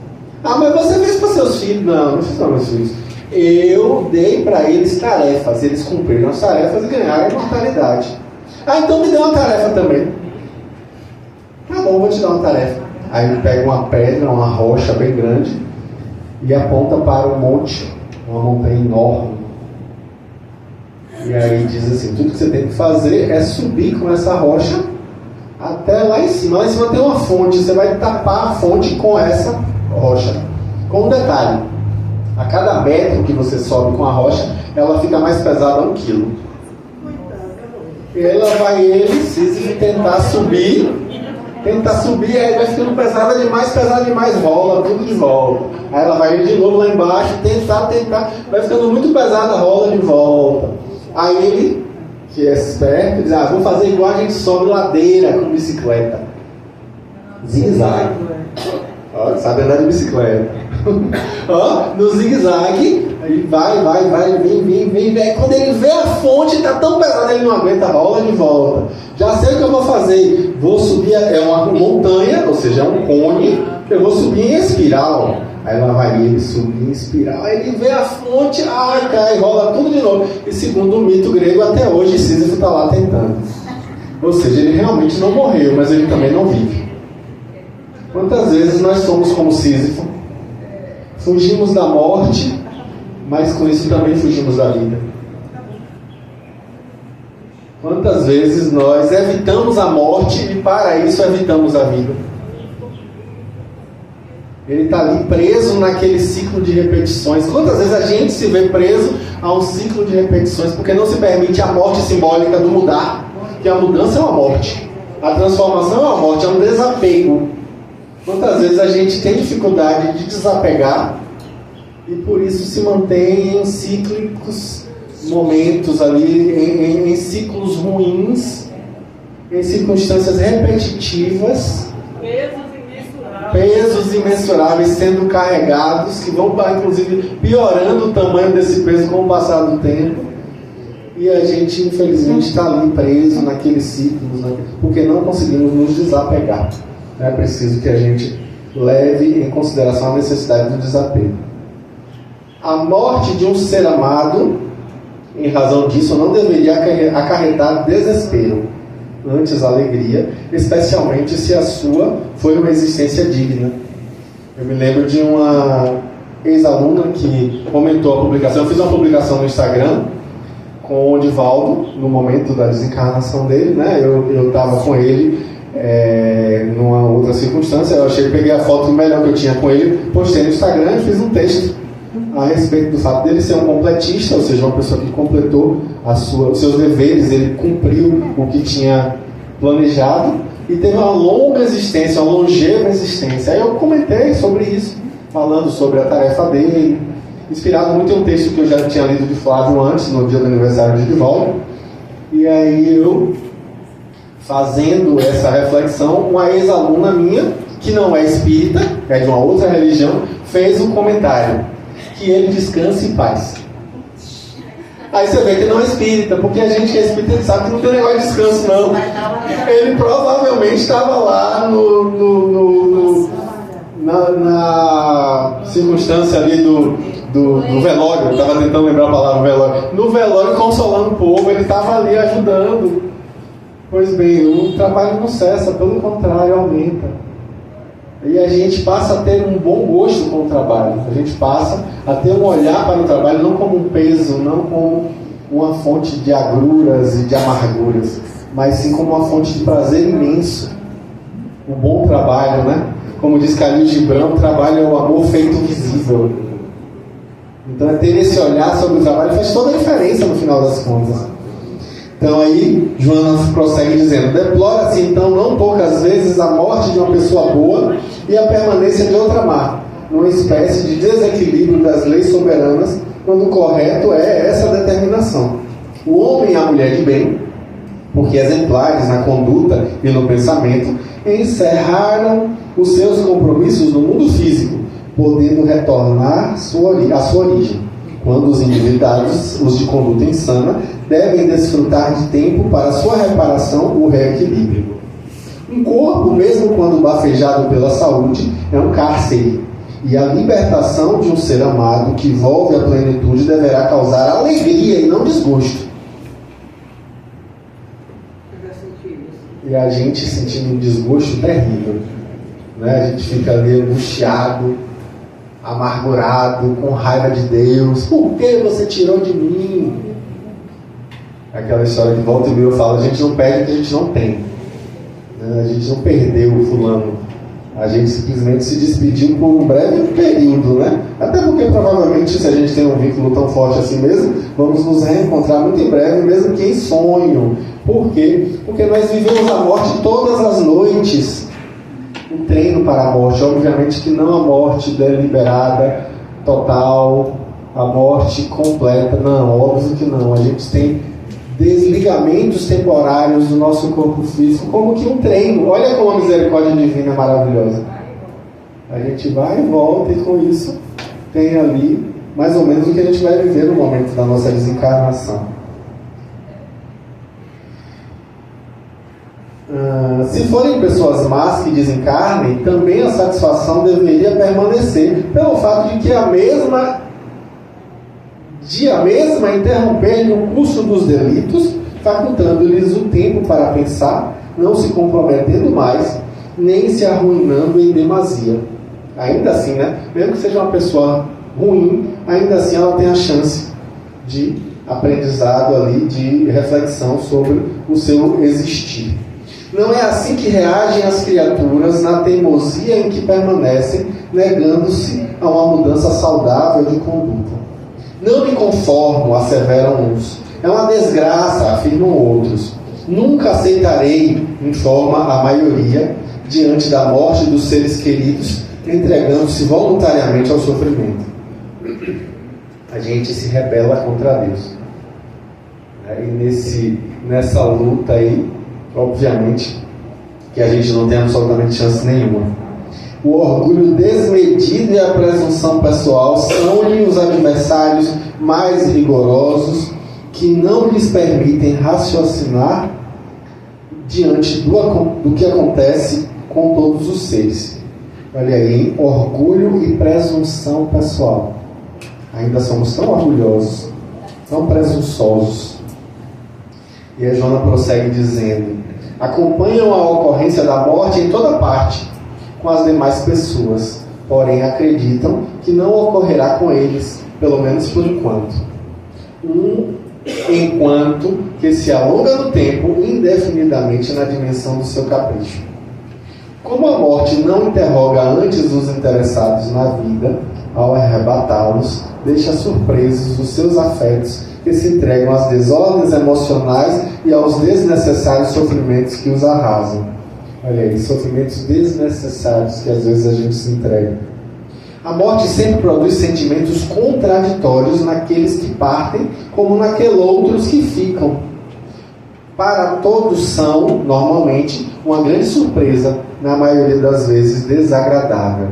Ah, mas você fez para seus filhos? Não fiz para meus filhos. Eu dei para eles tarefas, eles cumpriram as tarefas e ganharam a imortalidade. Ah, então me dê uma tarefa também. Tá bom, vou te dar uma tarefa. Aí ele pega uma pedra, uma rocha bem grande e aponta para um monte, uma montanha enorme. E aí diz assim: tudo que você tem que fazer é subir com essa rocha até lá em cima. Lá em cima tem uma fonte, você vai tapar a fonte com essa rocha. Com um detalhe: a cada metro que você sobe com a rocha, ela fica mais pesada 1 quilo. E aí lá vai ele, Sísifo, tentar subir, aí vai ficando pesada demais, rola tudo de volta. Aí ela vai de novo lá embaixo, tentar, vai ficando muito pesada, rola de volta. Aí ele, que é esperto, diz: vou fazer igual a gente sobe ladeira com bicicleta. Zigue-zague. Ó, sabe andar de bicicleta. Ó, no zigue-zague, aí vai, vem. Aí quando ele vê a fonte, tá tão pesado, ele não aguenta, rola de volta. Já sei o que eu vou fazer. Vou subir, é uma montanha, ou seja, é um cone, eu vou subir em espiral. Aí lá vai ele subir em espiral, aí ele vê a fonte, cai, rola tudo de novo. E segundo o mito grego, até hoje Sísifo está lá tentando. Ou seja, ele realmente não morreu, mas ele também não vive. Quantas vezes nós somos como Sísifo? Fugimos da morte, mas com isso também fugimos da vida. Quantas vezes nós evitamos a morte e para isso evitamos a vida? Ele está ali preso naquele ciclo de repetições. Quantas vezes a gente se vê preso a um ciclo de repetições porque não se permite a morte simbólica do mudar, que a mudança é uma morte, a transformação é uma morte, é um desapego. Quantas vezes a gente tem dificuldade de desapegar e por isso se mantém em cíclicos momentos ali, em ciclos ruins, em circunstâncias repetitivas, pesos imensuráveis sendo carregados, que vão inclusive piorando o tamanho desse peso com o passar do tempo, e a gente infelizmente está ali preso naqueles ciclos, né? Porque não conseguimos nos desapegar. É preciso que a gente leve em consideração a necessidade do desapego. A morte de um ser amado, em razão disso, não deveria acarretar desespero, antes alegria, especialmente se a sua foi uma existência digna. Eu me lembro de uma ex-aluna que comentou a publicação. Eu fiz uma publicação no Instagram com o Divaldo, no momento da desencarnação dele, né? Eu estava com ele numa outra circunstância. Eu peguei a foto melhor que eu tinha com ele, postei no Instagram e fiz um texto a respeito do fato dele ser um completista, ou seja, uma pessoa que completou os seus deveres, ele cumpriu o que tinha planejado e teve uma longa existência, uma longeva existência. Aí eu comentei sobre isso, falando sobre a tarefa dele, inspirado muito em um texto que eu já tinha lido de Flávio antes, no dia do aniversário de Divaldo. E aí eu, fazendo essa reflexão, uma ex-aluna minha, que não é espírita, é de uma outra religião, fez um comentário: que ele descanse em paz. Aí você vê que não é espírita, porque a gente que é espírita sabe que não tem negócio de descanso, não. Ele provavelmente estava lá na circunstância ali do velório, eu estava tentando lembrar a palavra velório. No velório, consolando o povo, ele estava ali ajudando. Pois bem, o trabalho não cessa, pelo contrário, aumenta. E a gente passa a ter um bom gosto com o trabalho. A gente passa a ter um olhar para o trabalho não como um peso, não como uma fonte de agruras e de amarguras, mas sim como uma fonte de prazer imenso. O bom trabalho, né? Como diz Khalil Gibran, o trabalho é o amor feito visível. Então é ter esse olhar sobre o trabalho faz toda a diferença no final das contas. Então aí, Joana prossegue dizendo: deplora-se então não poucas vezes a morte de uma pessoa boa e a permanência de outra má, numa espécie de desequilíbrio das leis soberanas, quando o correto é essa determinação. O homem e a mulher de bem, porque exemplares na conduta e no pensamento, encerraram os seus compromissos no mundo físico, podendo retornar à sua origem, quando os endividados, os de conduta insana, devem desfrutar de tempo para sua reparação ou reequilíbrio. Um corpo, mesmo quando bafejado pela saúde, é um cárcere, e a libertação de um ser amado que volve à plenitude deverá causar alegria e não desgosto. E a gente sentindo um desgosto terrível, né? A gente fica ali angustiado, amargurado, com raiva de Deus. Por que você tirou de mim? Aquela história que volta e meia eu falo: a gente não perde o que a gente não tem, né? A gente não perdeu o fulano, a gente simplesmente se despediu por um breve período, né? Até porque provavelmente, se a gente tem um vínculo tão forte assim mesmo, vamos nos reencontrar muito em breve, mesmo que em sonho. Por quê? Porque nós vivemos a morte todas as noites. Um treino para a morte, obviamente que não a morte deliberada, total, a morte completa, não, óbvio que não. A gente tem desligamentos temporários do nosso corpo físico, como que um treino. Olha como a misericórdia divina é maravilhosa. A gente vai e volta, e com isso tem ali mais ou menos o que a gente vai viver no momento da nossa desencarnação. Se forem pessoas más que desencarnem, também a satisfação deveria permanecer, pelo fato de que a mesma interromper-lhe o curso dos delitos, facultando-lhes o tempo para pensar, não se comprometendo mais, nem se arruinando em demasia. Ainda assim, né? Mesmo que seja uma pessoa ruim, ainda assim ela tem a chance de aprendizado ali, de reflexão sobre o seu existir. Não é assim que reagem as criaturas na teimosia em que permanecem, negando-se a uma mudança saudável de conduta. Não me conformo, asseveram uns. É uma desgraça, afirmam outros. Nunca aceitarei, informa a maioria, diante da morte dos seres queridos, entregando-se voluntariamente ao sofrimento. A gente se rebela contra Deus. E nessa luta aí, obviamente que a gente não tem absolutamente chance nenhuma. O orgulho desmedido e a presunção pessoal são-lhe os adversários mais rigorosos, que não lhes permitem raciocinar diante do que acontece com todos os seres. Olha aí, hein? Orgulho e presunção pessoal. Ainda somos tão orgulhosos, tão presunçosos. E a Joana prossegue dizendo: acompanham a ocorrência da morte em toda parte com as demais pessoas, porém acreditam que não ocorrerá com eles, pelo menos por enquanto. Enquanto que se alonga no tempo indefinidamente na dimensão do seu capricho. Como a morte não interroga antes os interessados na vida, ao arrebatá-los, deixa surpresos os seus afetos, que se entregam às desordens emocionais e aos desnecessários sofrimentos que os arrasam. Olha aí, sofrimentos desnecessários que às vezes a gente se entrega. A morte sempre produz sentimentos contraditórios naqueles que partem, como naqueles outros que ficam. Para todos são, normalmente, uma grande surpresa, na maioria das vezes desagradável.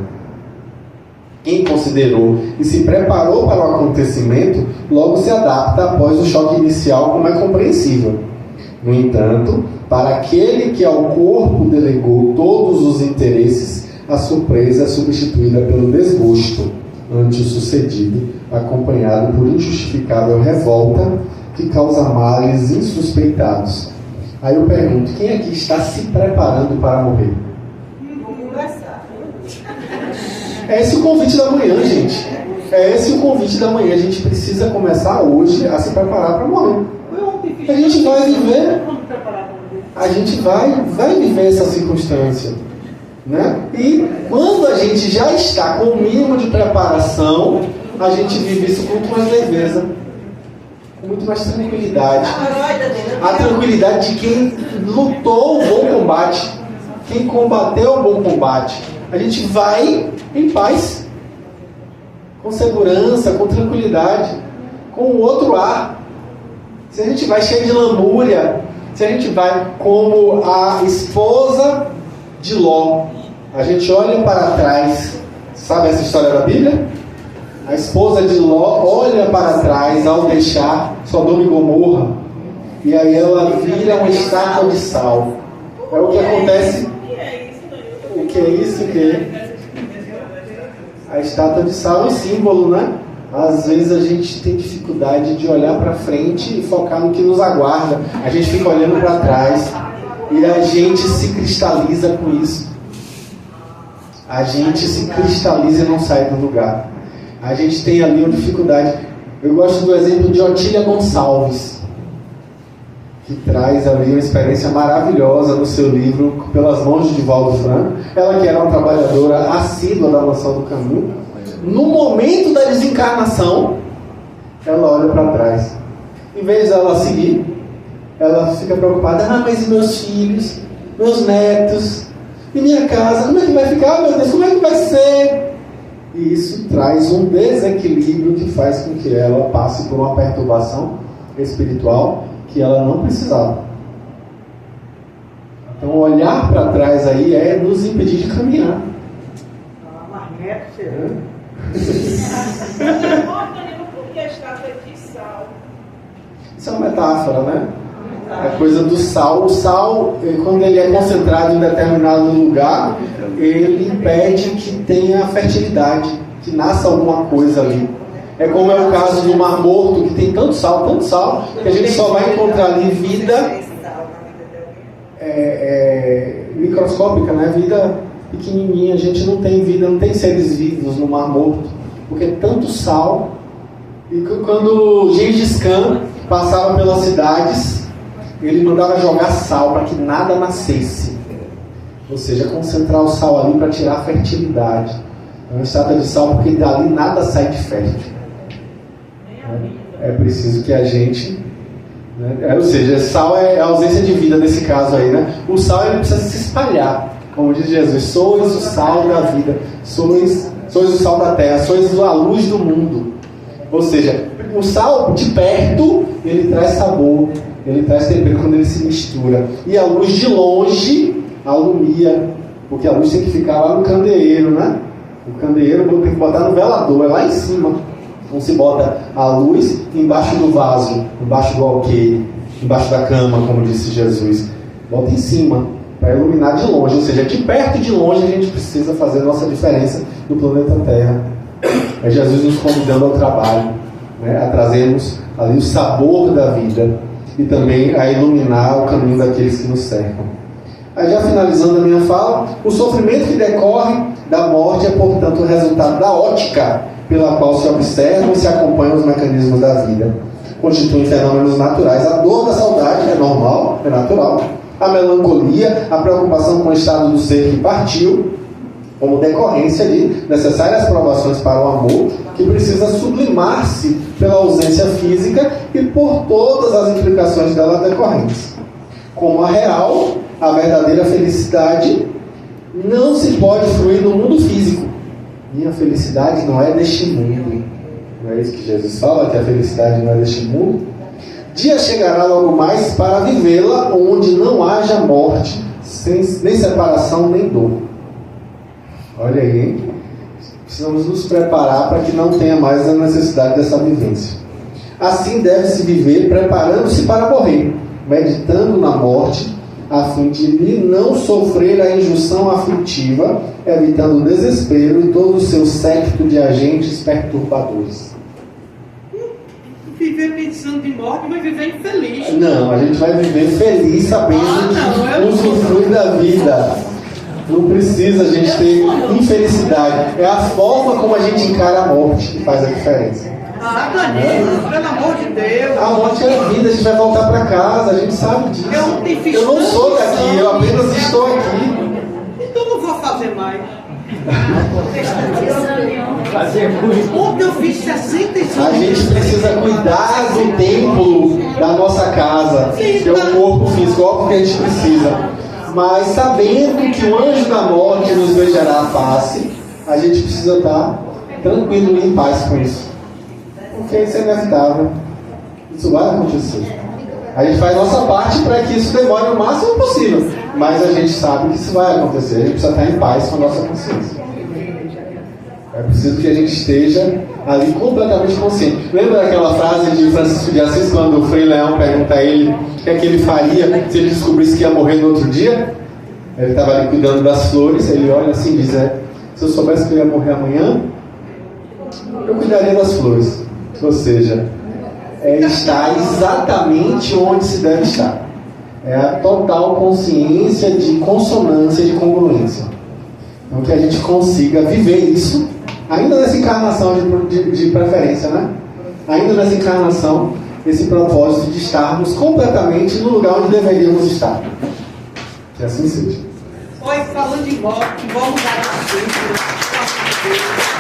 Quem considerou e se preparou para o acontecimento, logo se adapta após o choque inicial, como é compreensível. No entanto, para aquele que ao corpo delegou todos os interesses, a surpresa é substituída pelo desgosto ante o sucedido, acompanhado por injustificável revolta que causa males insuspeitados. Aí eu pergunto, quem aqui está se preparando para morrer? É esse o convite da manhã, gente. É esse o convite da manhã. A gente precisa começar hoje a se preparar para morrer. A gente vai viver. A gente vai viver essa circunstância, né? E quando a gente já está com o mínimo de preparação, a gente vive isso com muito mais leveza, com muito mais tranquilidade. A tranquilidade de quem lutou o bom combate, quem combateu o bom combate. A gente vai em paz, com segurança, com tranquilidade, com o outro ar. Se a gente vai cheio de lamúria, se a gente vai como a esposa de Ló, a gente olha para trás. Sabe essa história da Bíblia? A esposa de Ló olha para trás ao deixar Sodoma e Gomorra, e aí ela vira uma estátua de sal. É o que acontece. O que é isso? A estátua de sal é um símbolo, né? Às vezes a gente tem dificuldade de olhar para frente e focar no que nos aguarda. A gente fica olhando para trás e a gente se cristaliza com isso. A gente se cristaliza e não sai do lugar. A gente tem ali uma dificuldade. Eu gosto do exemplo de Otília Gonçalves, que traz ali uma experiência maravilhosa no seu livro Pelas Mãos de Divaldo Franco. Ela que era uma trabalhadora assídua da Mansão do Caminho, no momento da desencarnação, ela olha para trás. Em vez dela seguir, ela fica preocupada. Mas e meus filhos, meus netos, e minha casa, como é que vai ficar, meu Deus, como é que vai ser? E isso traz um desequilíbrio que faz com que ela passe por uma perturbação espiritual que ela não precisava. Então olhar para trás aí é nos impedir de caminhar. Isso é uma metáfora, né? É coisa do sal. O sal, quando ele é concentrado em determinado lugar, ele impede que tenha fertilidade, que nasça alguma coisa ali. É como é o caso do Mar Morto, que tem tanto sal, que a gente só vai encontrar ali vida microscópica, né? Vida pequenininha. A gente não tem vida, não tem seres vivos no Mar Morto, porque é tanto sal. E quando Gengis Khan passava pelas cidades, ele mandava jogar sal para que nada nascesse, ou seja, concentrar o sal ali para tirar a fertilidade. É uma estátua de sal porque dali nada sai de fértil. É preciso que a gente, né? Ou seja, sal é a ausência de vida nesse caso aí, né? O sal ele precisa se espalhar, como diz Jesus: sois o sal da vida, sois o sal da terra, sois a luz do mundo. Ou seja, o sal de perto ele traz sabor, ele traz tempero quando ele se mistura, e a luz de longe alumia, porque a luz tem que ficar lá no candeeiro, né? O candeeiro tem que botar no velador, é lá em cima. Então se bota a luz embaixo do vaso, embaixo do alqueire, embaixo da cama, como disse Jesus. Bota em cima, para iluminar de longe. Ou seja, de perto e de longe a gente precisa fazer nossa diferença no planeta Terra. É Jesus nos convidando ao trabalho, né? A trazermos ali o sabor da vida e também a iluminar o caminho daqueles que nos cercam. Aí, já finalizando a minha fala, o sofrimento que decorre da morte é, portanto, o resultado da ótica pela qual se observam e se acompanham os mecanismos da vida. Constituem fenômenos naturais. A dor da saudade é normal, é natural. A melancolia, a preocupação com o estado do ser que partiu, como decorrência de necessárias provações para o amor, que precisa sublimar-se pela ausência física e por todas as implicações dela decorrentes. Como a real, a verdadeira felicidade não se pode fruir no mundo físico. Minha felicidade não é deste mundo. Não é isso que Jesus fala, que a felicidade não é deste mundo? Dia chegará logo mais para vivê-la onde não haja morte, nem separação, nem dor. Olha aí, hein? Precisamos nos preparar para que não tenha mais a necessidade dessa vivência. Assim deve-se viver preparando-se para morrer, meditando na morte, a fim de lhe não sofrer a injunção aflitiva, evitando o desespero e todo o seu séquito de agentes perturbadores. Viver pensando em morte, mas viver infeliz. Não, a gente vai viver feliz sabendo que usufrui da vida. Não precisa a gente ter infelicidade. É a forma como a gente encara a morte que faz a diferença. Ah, Danilo, pelo amor de Deus. A morte é a vida, a gente vai voltar para casa, a gente sabe disso. Eu não sou daqui, eu apenas estou aqui. Então não vou fazer mais. Fazer muito. Ontem eu fiz 65 A gente precisa cuidar do templo da nossa casa, que é o corpo físico, óbvio que a gente precisa. Mas sabendo que o anjo da morte nos beijará a face, a gente precisa estar tranquilo e em paz com isso. Porque isso é inevitável. Isso vai acontecer. A gente faz nossa parte para que isso demore o máximo possível. Mas a gente sabe que isso vai acontecer. A gente precisa estar em paz com a nossa consciência. É preciso que a gente esteja ali completamente consciente. Lembra daquela frase de Francisco de Assis, quando o Frei Leão pergunta a ele o que é que ele faria se ele descobrisse que ia morrer no outro dia? Ele estava ali cuidando das flores, ele olha assim e diz, se eu soubesse que eu ia morrer amanhã, eu cuidaria das flores. Ou seja, está exatamente onde se deve estar. É a total consciência de consonância, de congruência. Então que a gente consiga viver isso, ainda nessa encarnação de preferência, né? Ainda nessa encarnação, esse propósito de estarmos completamente no lugar onde deveríamos estar. Que assim seja. Oi, falando de morte, vamos dar a